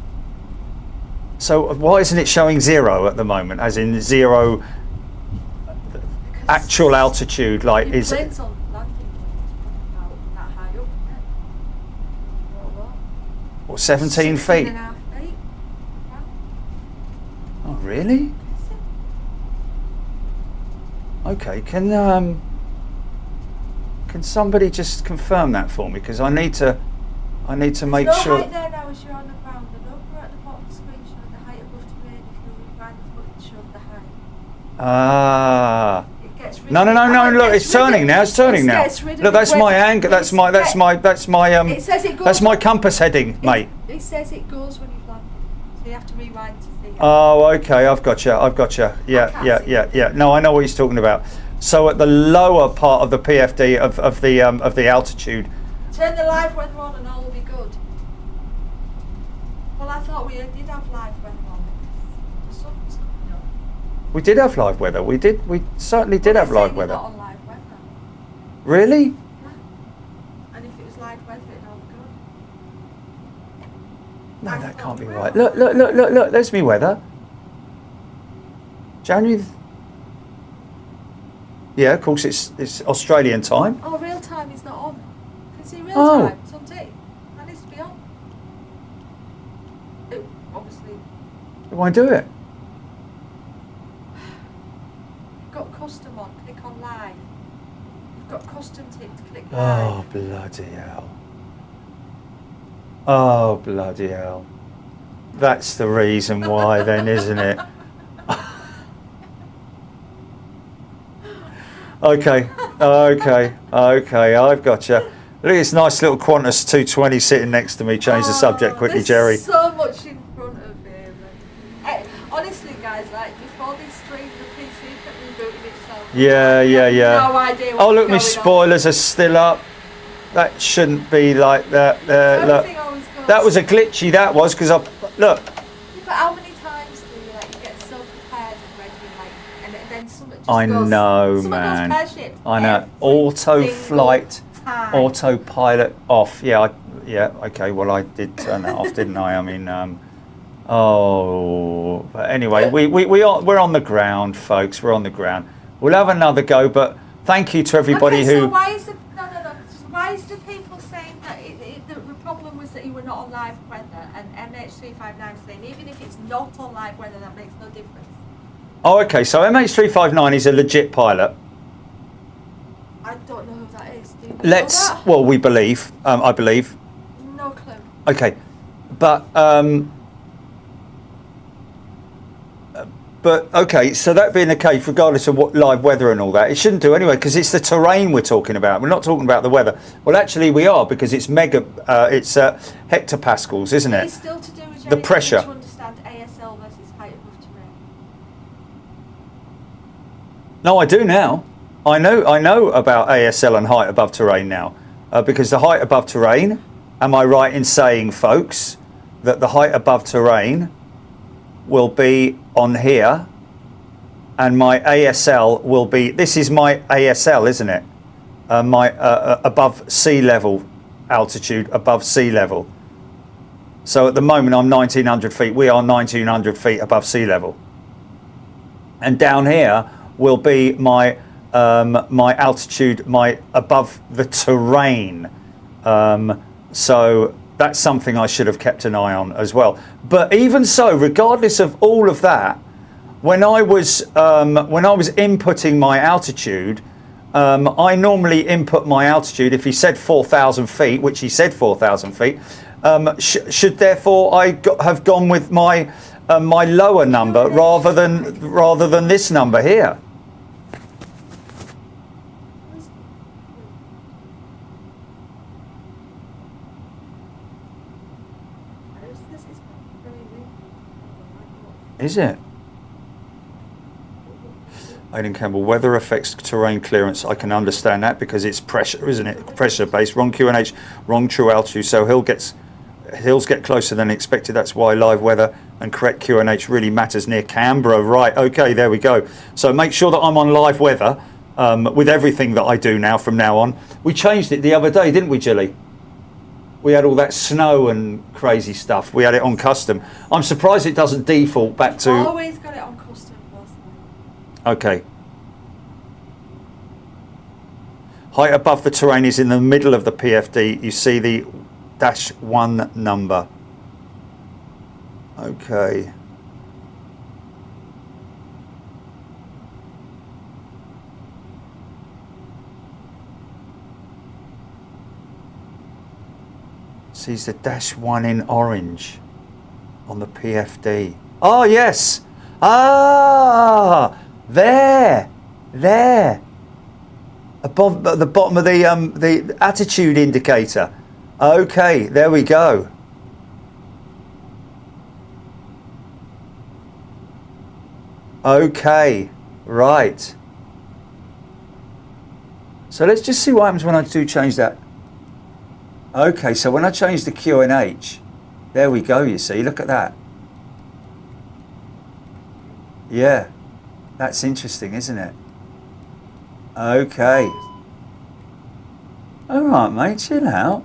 So why isn't it showing 0 at the moment? As in 0 actual altitude, like is it? Planes on landing about that high up, isn't it? What, 17 feet? 16.5 feet. Oh really? Okay, can somebody just confirm that for me? Because I need to make There's no sure. height there now as you're on the ground. The number at the bottom of the screen showing the height above terrain. If you rewind the footage, showed the height. Ah. It gets rid No. of Look, it's turning now. It's turning now. Gets rid of Look, that's it my when- angle. That's my it says it goes that's my compass heading, mate. It says it goes when you've landed, so you have to rewind to see it. Oh, okay. I've got you. Yeah. No, I know what he's talking about. So at the lower part of the PFD of the altitude. Turn the live weather on and all will be good. Well, I thought we did have live weather on because the sun was coming up. We did have live weather. We certainly did have live weather. Not on live weather. Really? Yeah. And if it was live weather, it'd all be good. No, that can't be right. Look. There's me weather. January. Yeah, of course it's Australian time. Oh, real time is not on. You can see real time. It's on tape. That needs to be on. It, obviously. It won't do it. You've got custom on. Click on live. You've got custom ticked. Click live. Oh bloody hell. Oh bloody hell. That's the reason why then, isn't it? Okay, I've got you. Look at this nice little Qantas 220 sitting next to me. Change the subject quickly, Jerry. There's so much in front of him. Honestly, guys, like before this stream, the PC kept rebooting itself. Yeah. No idea what's Oh, look, my going spoilers are still up. That shouldn't be like that. Look, that was a glitchy. That was because I look. But how many times do you get so prepared and ready, and then something just I goes, know, something man. goes pear-shaped I know. every Auto single flight, time. autopilot off. Yeah. Okay. Well, I did turn that off, didn't I? I mean, but anyway, we're on the ground, folks. We're on the ground. We'll have another go, but thank you to everybody okay, who. So why is the why is the people saying that the problem was that you were not on live weather, and MH359 saying even if it's not on live weather, that makes no difference? Oh, okay. So MH359 is a legit pilot. I don't know who that is. Do you know Let's. that? Well, we believe. I believe. No clue. Okay, but okay. So that being the case, regardless of what live weather and all that, it shouldn't do anyway because it's the terrain we're talking about. We're not talking about the weather. Well, actually, we are because it's it's hectopascals, isn't it? It's still to do with The pressure. to understand ASL versus height above terrain. No, I do now. I know about ASL and height above terrain now because the height above terrain. Am I right in saying, folks, that the height above terrain will be on here and my ASL will be, this is my ASL, isn't it? My above sea level altitude, above sea level. So at the moment I'm 1900 feet, we are 1900 feet above sea level. And down here will be my my altitude, my above the terrain. So that's something I should have kept an eye on as well. But even so, regardless of all of that, when I was inputting my altitude, I normally input my altitude. If he said 4,000 feet, which he said 4,000 feet, should therefore have gone with my my lower number rather than this number here? Is it? Aidan Campbell, weather affects terrain clearance. I can understand that because it's pressure, isn't it? Pressure based. Wrong QNH, wrong true altitude. So hills get closer than expected. That's why live weather and correct QNH really matters near Canberra. Right. Okay. There we go. So make sure that I'm on live weather with everything that I do now from now on. We changed it the other day, didn't we, Jilly? We had all that snow and crazy stuff. We had it on custom. I'm surprised it doesn't default back to... I always got it on custom personally. Okay. Height above the terrain is in the middle of the PFD. You see the -1 number. Okay. Sees the -1 in orange on the PFD. Oh yes. Ah, there. Above at the bottom of the attitude indicator. Okay, there we go. Okay, right. So let's just see what happens when I do change that. Okay, so when I change the QNH, there we go, you see, look at that. Yeah, that's interesting, isn't it? Okay. All right, mate, chill out.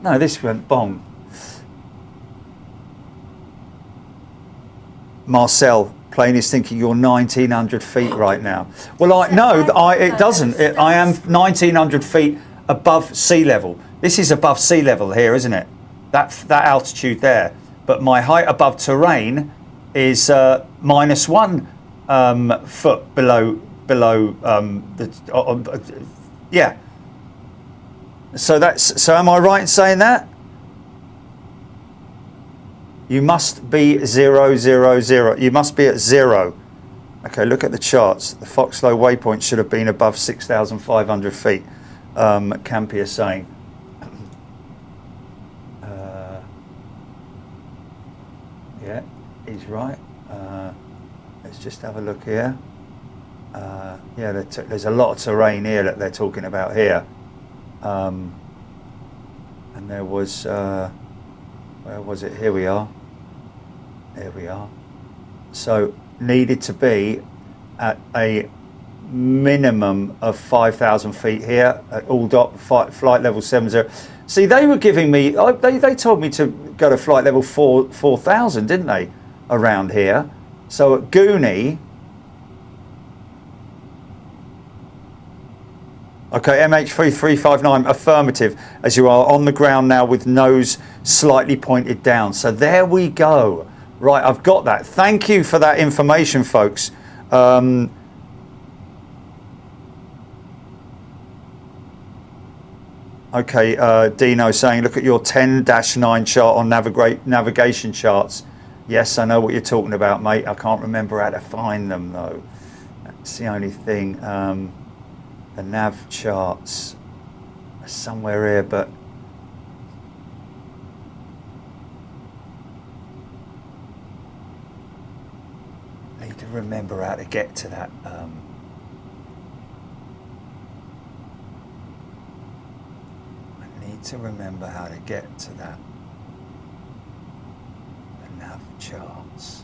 No, this went bong. Marcel, plane is thinking you're 1,900 feet right now. Well, it doesn't. I am 1,900 feet above sea level. This is above sea level here, isn't it? That altitude there. But my height above terrain is -1 foot below yeah. So am I right in saying that? You must be 0, 0, 0. You must be at 0. Okay, look at the charts. The Foxlow waypoint should have been above 6,500 feet. Campy is saying. Yeah, he's right. Let's just have a look here. Yeah, there's a lot of terrain here that they're talking about here. And there was, where was it? Here we are. There we are. So needed to be at a minimum of 5,000 feet here at all dot flight level 70. See, they were giving me, they told me to go to flight level 4,000, didn't they, around here? So at Goonie, okay, MH3359, affirmative, as you are on the ground now with nose slightly pointed down. So there we go. Right, I've got that. Thank you for that information, folks. Okay, Dino saying, look at your 10-9 chart on navigation charts. Yes, I know what you're talking about, mate. I can't remember how to find them, though. That's the only thing. The nav charts are somewhere here, but I need to remember how to get to that. I need to remember how to get to that. The nav charts.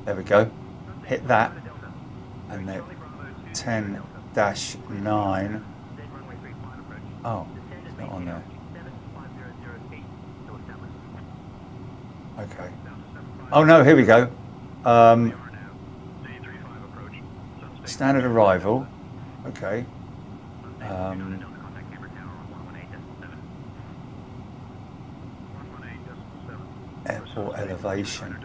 There we go. Hit that, and then 10-9. Oh, it's not on there. Okay. Oh no, here we go. Standard arrival. Okay. Airport elevation.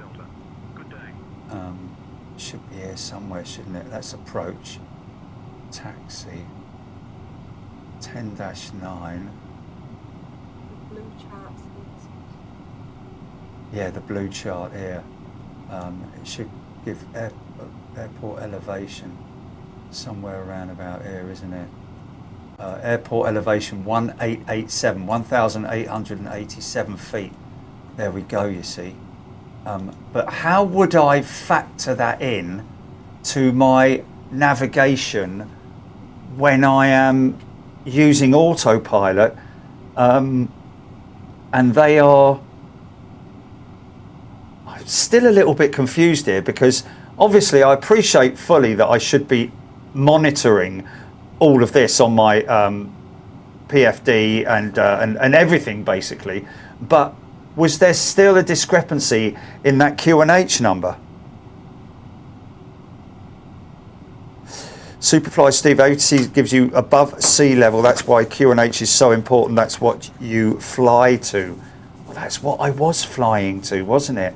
Should be here somewhere, shouldn't it? That's approach. Taxi. 10-9. Blue charts. Yeah, the blue chart here. It should give airport elevation somewhere around about here, isn't it? Airport elevation 1887, 1,887 feet. There we go, you see. But how would I factor that in to my navigation when I am using autopilot? And they are... I'm still a little bit confused here, because obviously I appreciate fully that I should be monitoring all of this on my PFD and everything basically, but was there still a discrepancy in that QNH number? Superfly Steve ATC gives you above sea level. That's why QNH is so important. That's what you fly to. Well, that's what I was flying to, wasn't it?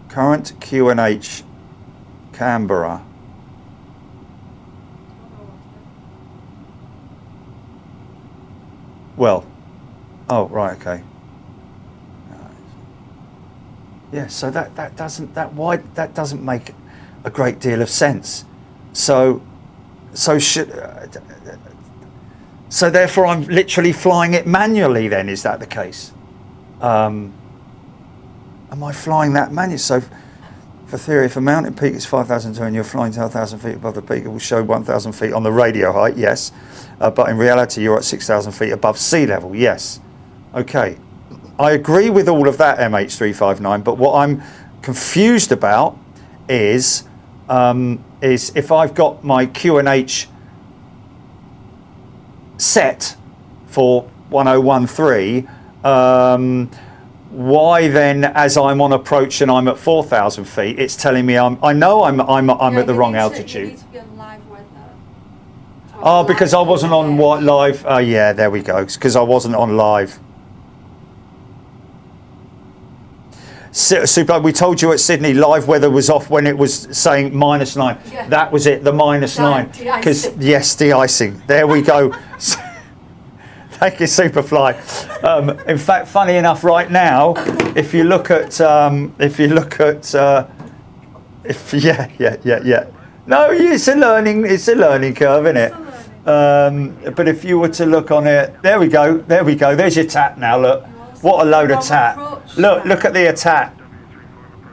Current QNH Canberra. Well, oh right, okay. Yeah, so that doesn't make a great deal of sense. So therefore I'm literally flying it manually then, is that the case? Am I flying that manually? So for theory, if a mountain peak is 5,200 and you're flying 10,000 feet above the peak, it will show 1,000 feet on the radio height, yes. But in reality, you're at 6,000 feet above sea level, yes. Okay, I agree with all of that, MH359, but what I'm confused about is if I've got my QNH set for 1013, why then, as I'm on approach and I'm at 4,000 feet, it's telling me I know I'm at the wrong altitude. You need to be on live weather. Oh, because I wasn't on what live? Yeah, there we go. Because I wasn't on live. Super. We told you at Sydney live weather was off when it was saying -9. Yeah. That was it. The -9. Because yes, de-icing. There we go. Thank you, Superfly. In fact, funny enough, right now, if you look at, yeah. No, it's a learning curve, isn't it? But if you were to look on it, there we go. There's your tap now. Look, what a load of tap. Look at the attack.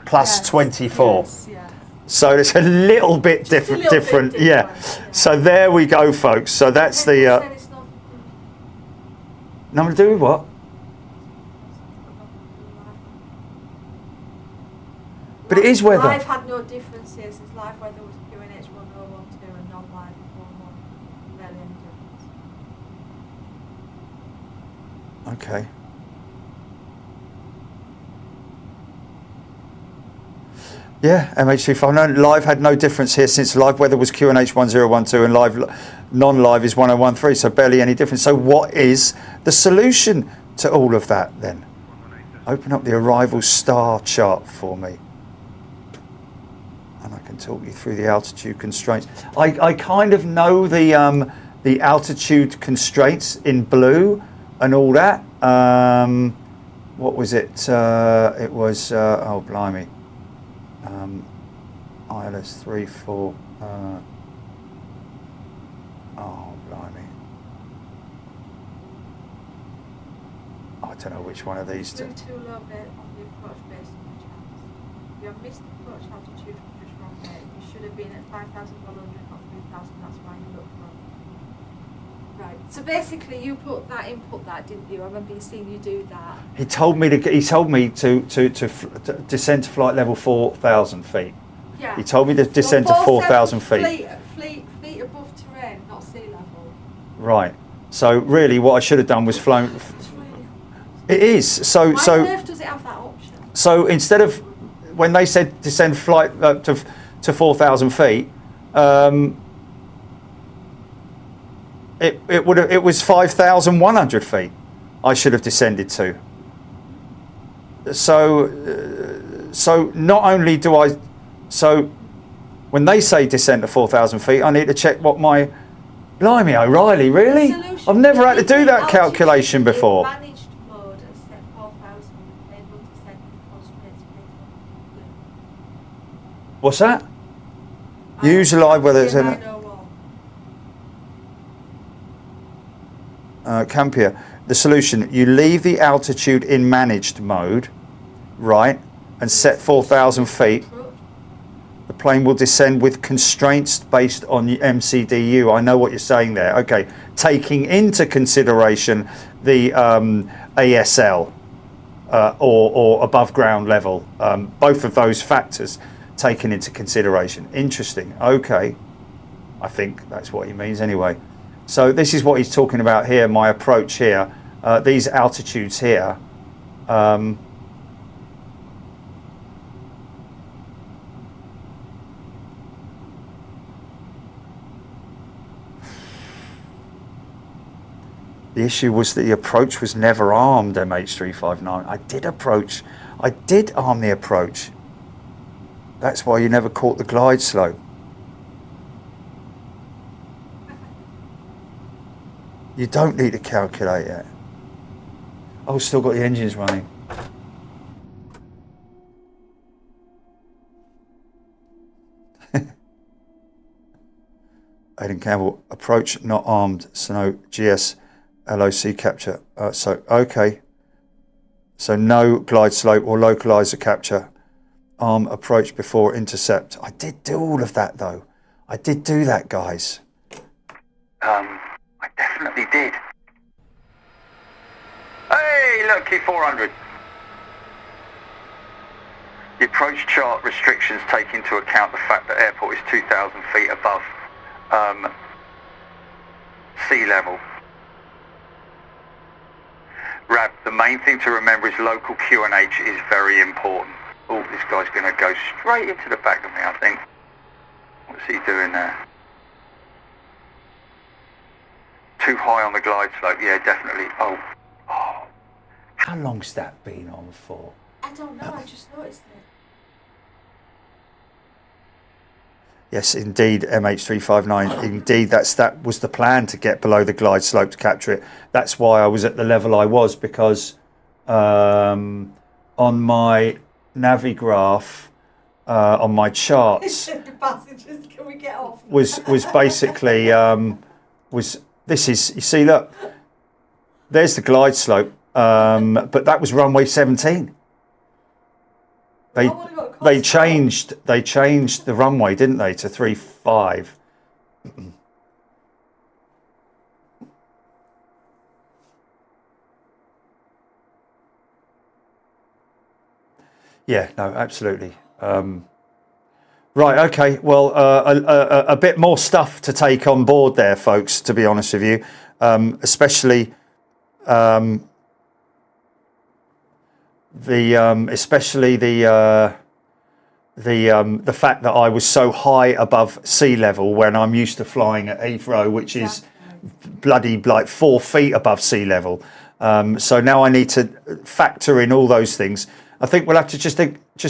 Plus 24. Yes, yeah. So it's a little bit different. Yeah. So there we go, folks. So that's the. Nothing to do with what? But it is weather. Live had no difference here since live weather was QNH 1012 and non-live 11. Barely any difference. Okay. Yeah, MH35. No, live had no difference here since live weather was QNH 1012 and non-live is 1013, so barely any difference. So what is the solution to all of that then? Open up the arrival star chart for me. And I can talk you through the altitude constraints. I kind of know the altitude constraints in blue and all that. What was it? It was, oh blimey. ILS 34. Oh blimey. I don't know which one of these. Flew too low bit on the approach based on the chance. You have missed approach altitude from just runway. You should have been at 5,100, not 3,000. That's why you look low. Right. So basically, you input that, didn't you? I remember seeing you do that. He told me to descend to flight level 4,000 feet. Yeah. He told me to descend to 4,000 feet. Fleet above terrain, not sea level. Right. So really, what I should have done was flown. It is. So Why on earth does it have that option? So instead of when they said descend flight to 4,000 feet, it was 5,100 feet. I should have descended to. So not only do I, so when they say descend to 4,000 feet, I need to check what my, blimey O'Reilly, really? I've never had to do that calculation before. Managed mode and set 4,000, they will descend constraints. What's that? Use live whether it's in Campia. The solution, you leave the altitude in managed mode, right, and set 4,000 feet. The plane will descend with constraints based on the MCDU. I know what you're saying there. Okay, taking into consideration the ASL or above ground level, both of those factors taken into consideration. Interesting. Okay, I think that's what he means anyway. So this is what he's talking about here, my approach here. These altitudes here. The issue was that the approach was never armed, MH359. I did arm the approach. That's why you never caught the glide slope. You don't need to calculate it. Oh, still got the engines running. Aidan Campbell, approach not armed, so no GS LOC capture. So, okay. So no glide slope or localizer capture. Arm approach before intercept. I did do all of that though. I did do that, guys. I definitely did. Hey, look, Q400. The approach chart restrictions take into account the fact that airport is 2,000 feet above sea level. Rab, the main thing to remember is local QNH is very important. Oh, this guy's going to go straight into the back of me, I think. What's he doing there? Too high on the glide slope, yeah, definitely. Oh. How long's that been on for? I don't know, I just noticed it. Yes, indeed, MH359. Indeed, that was the plan, to get below the glide slope to capture it. That's why I was at the level I was, because on my Navigraph, on my charts, The passengers, can we get off? was basically this is, you see, look, there's the glide slope, but that was runway 17. They changed the runway, didn't they, to 35. Yeah, no, absolutely. Right, okay. Well, a bit more stuff to take on board there, folks, to be honest with you, especially the fact that I was so high above sea level when I'm used to flying at Heathrow, which is bloody like 4 feet above sea level. So now I need to factor in all those things. I think we'll have to just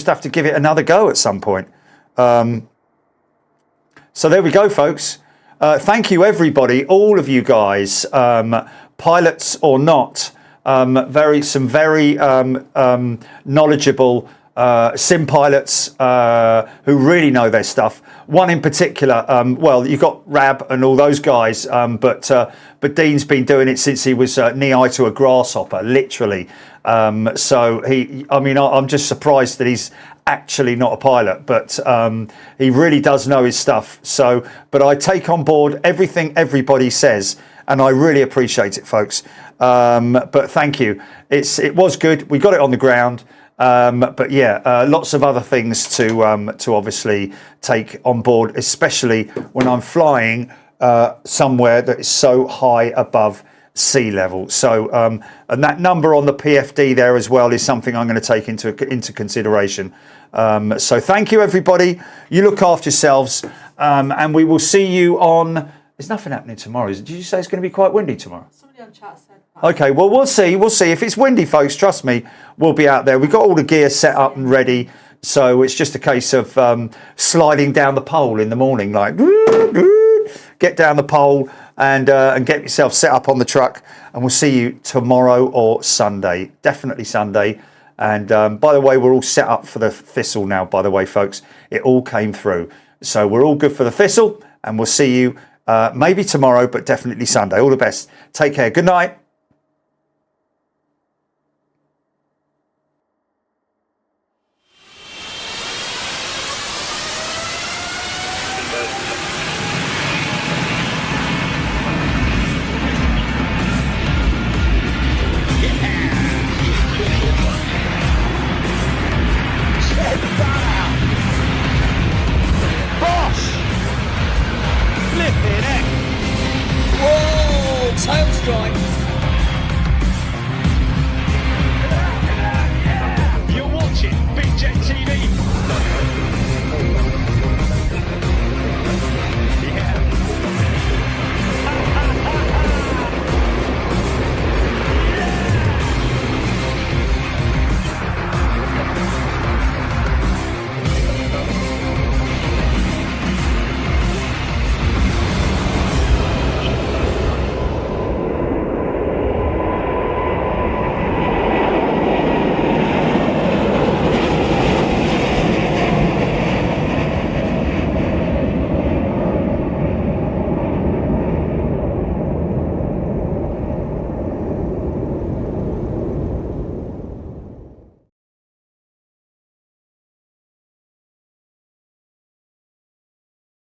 have to give it another go at some point. So there we go, folks. Thank you, everybody, all of you guys, pilots or not. Some very knowledgeable sim pilots who really know their stuff. One in particular, well, you've got Rab and all those guys, but Dean's been doing it since he was knee-high to a grasshopper, literally. So I'm just surprised that he's actually not a pilot, but he really does know his stuff. So, but I take on board everything everybody says, and I really appreciate it, folks. But thank you. It was good. We got it on the ground. But yeah, lots of other things to obviously take on board, especially when I'm flying somewhere that is so high above sea level. So, and that number on the PFD there as well is something I'm going to take into consideration. So thank you, everybody. You look after yourselves, and we will see you on... There's nothing happening tomorrow. Did you say it's going to be quite windy tomorrow? Somebody on chat said that. Okay, well, we'll see. We'll see. If it's windy, folks, trust me, we'll be out there. We've got all the gear set up and ready. So it's just a case of sliding down the pole in the morning, like get down the pole and get yourself set up on the truck. And we'll see you tomorrow or Sunday. Definitely Sunday. And by the way, we're all set up for the Thistle now, by the way, folks. It all came through. So we're all good for the Thistle. And we'll see you maybe tomorrow, but definitely Sunday. All the best. Take care. Good night.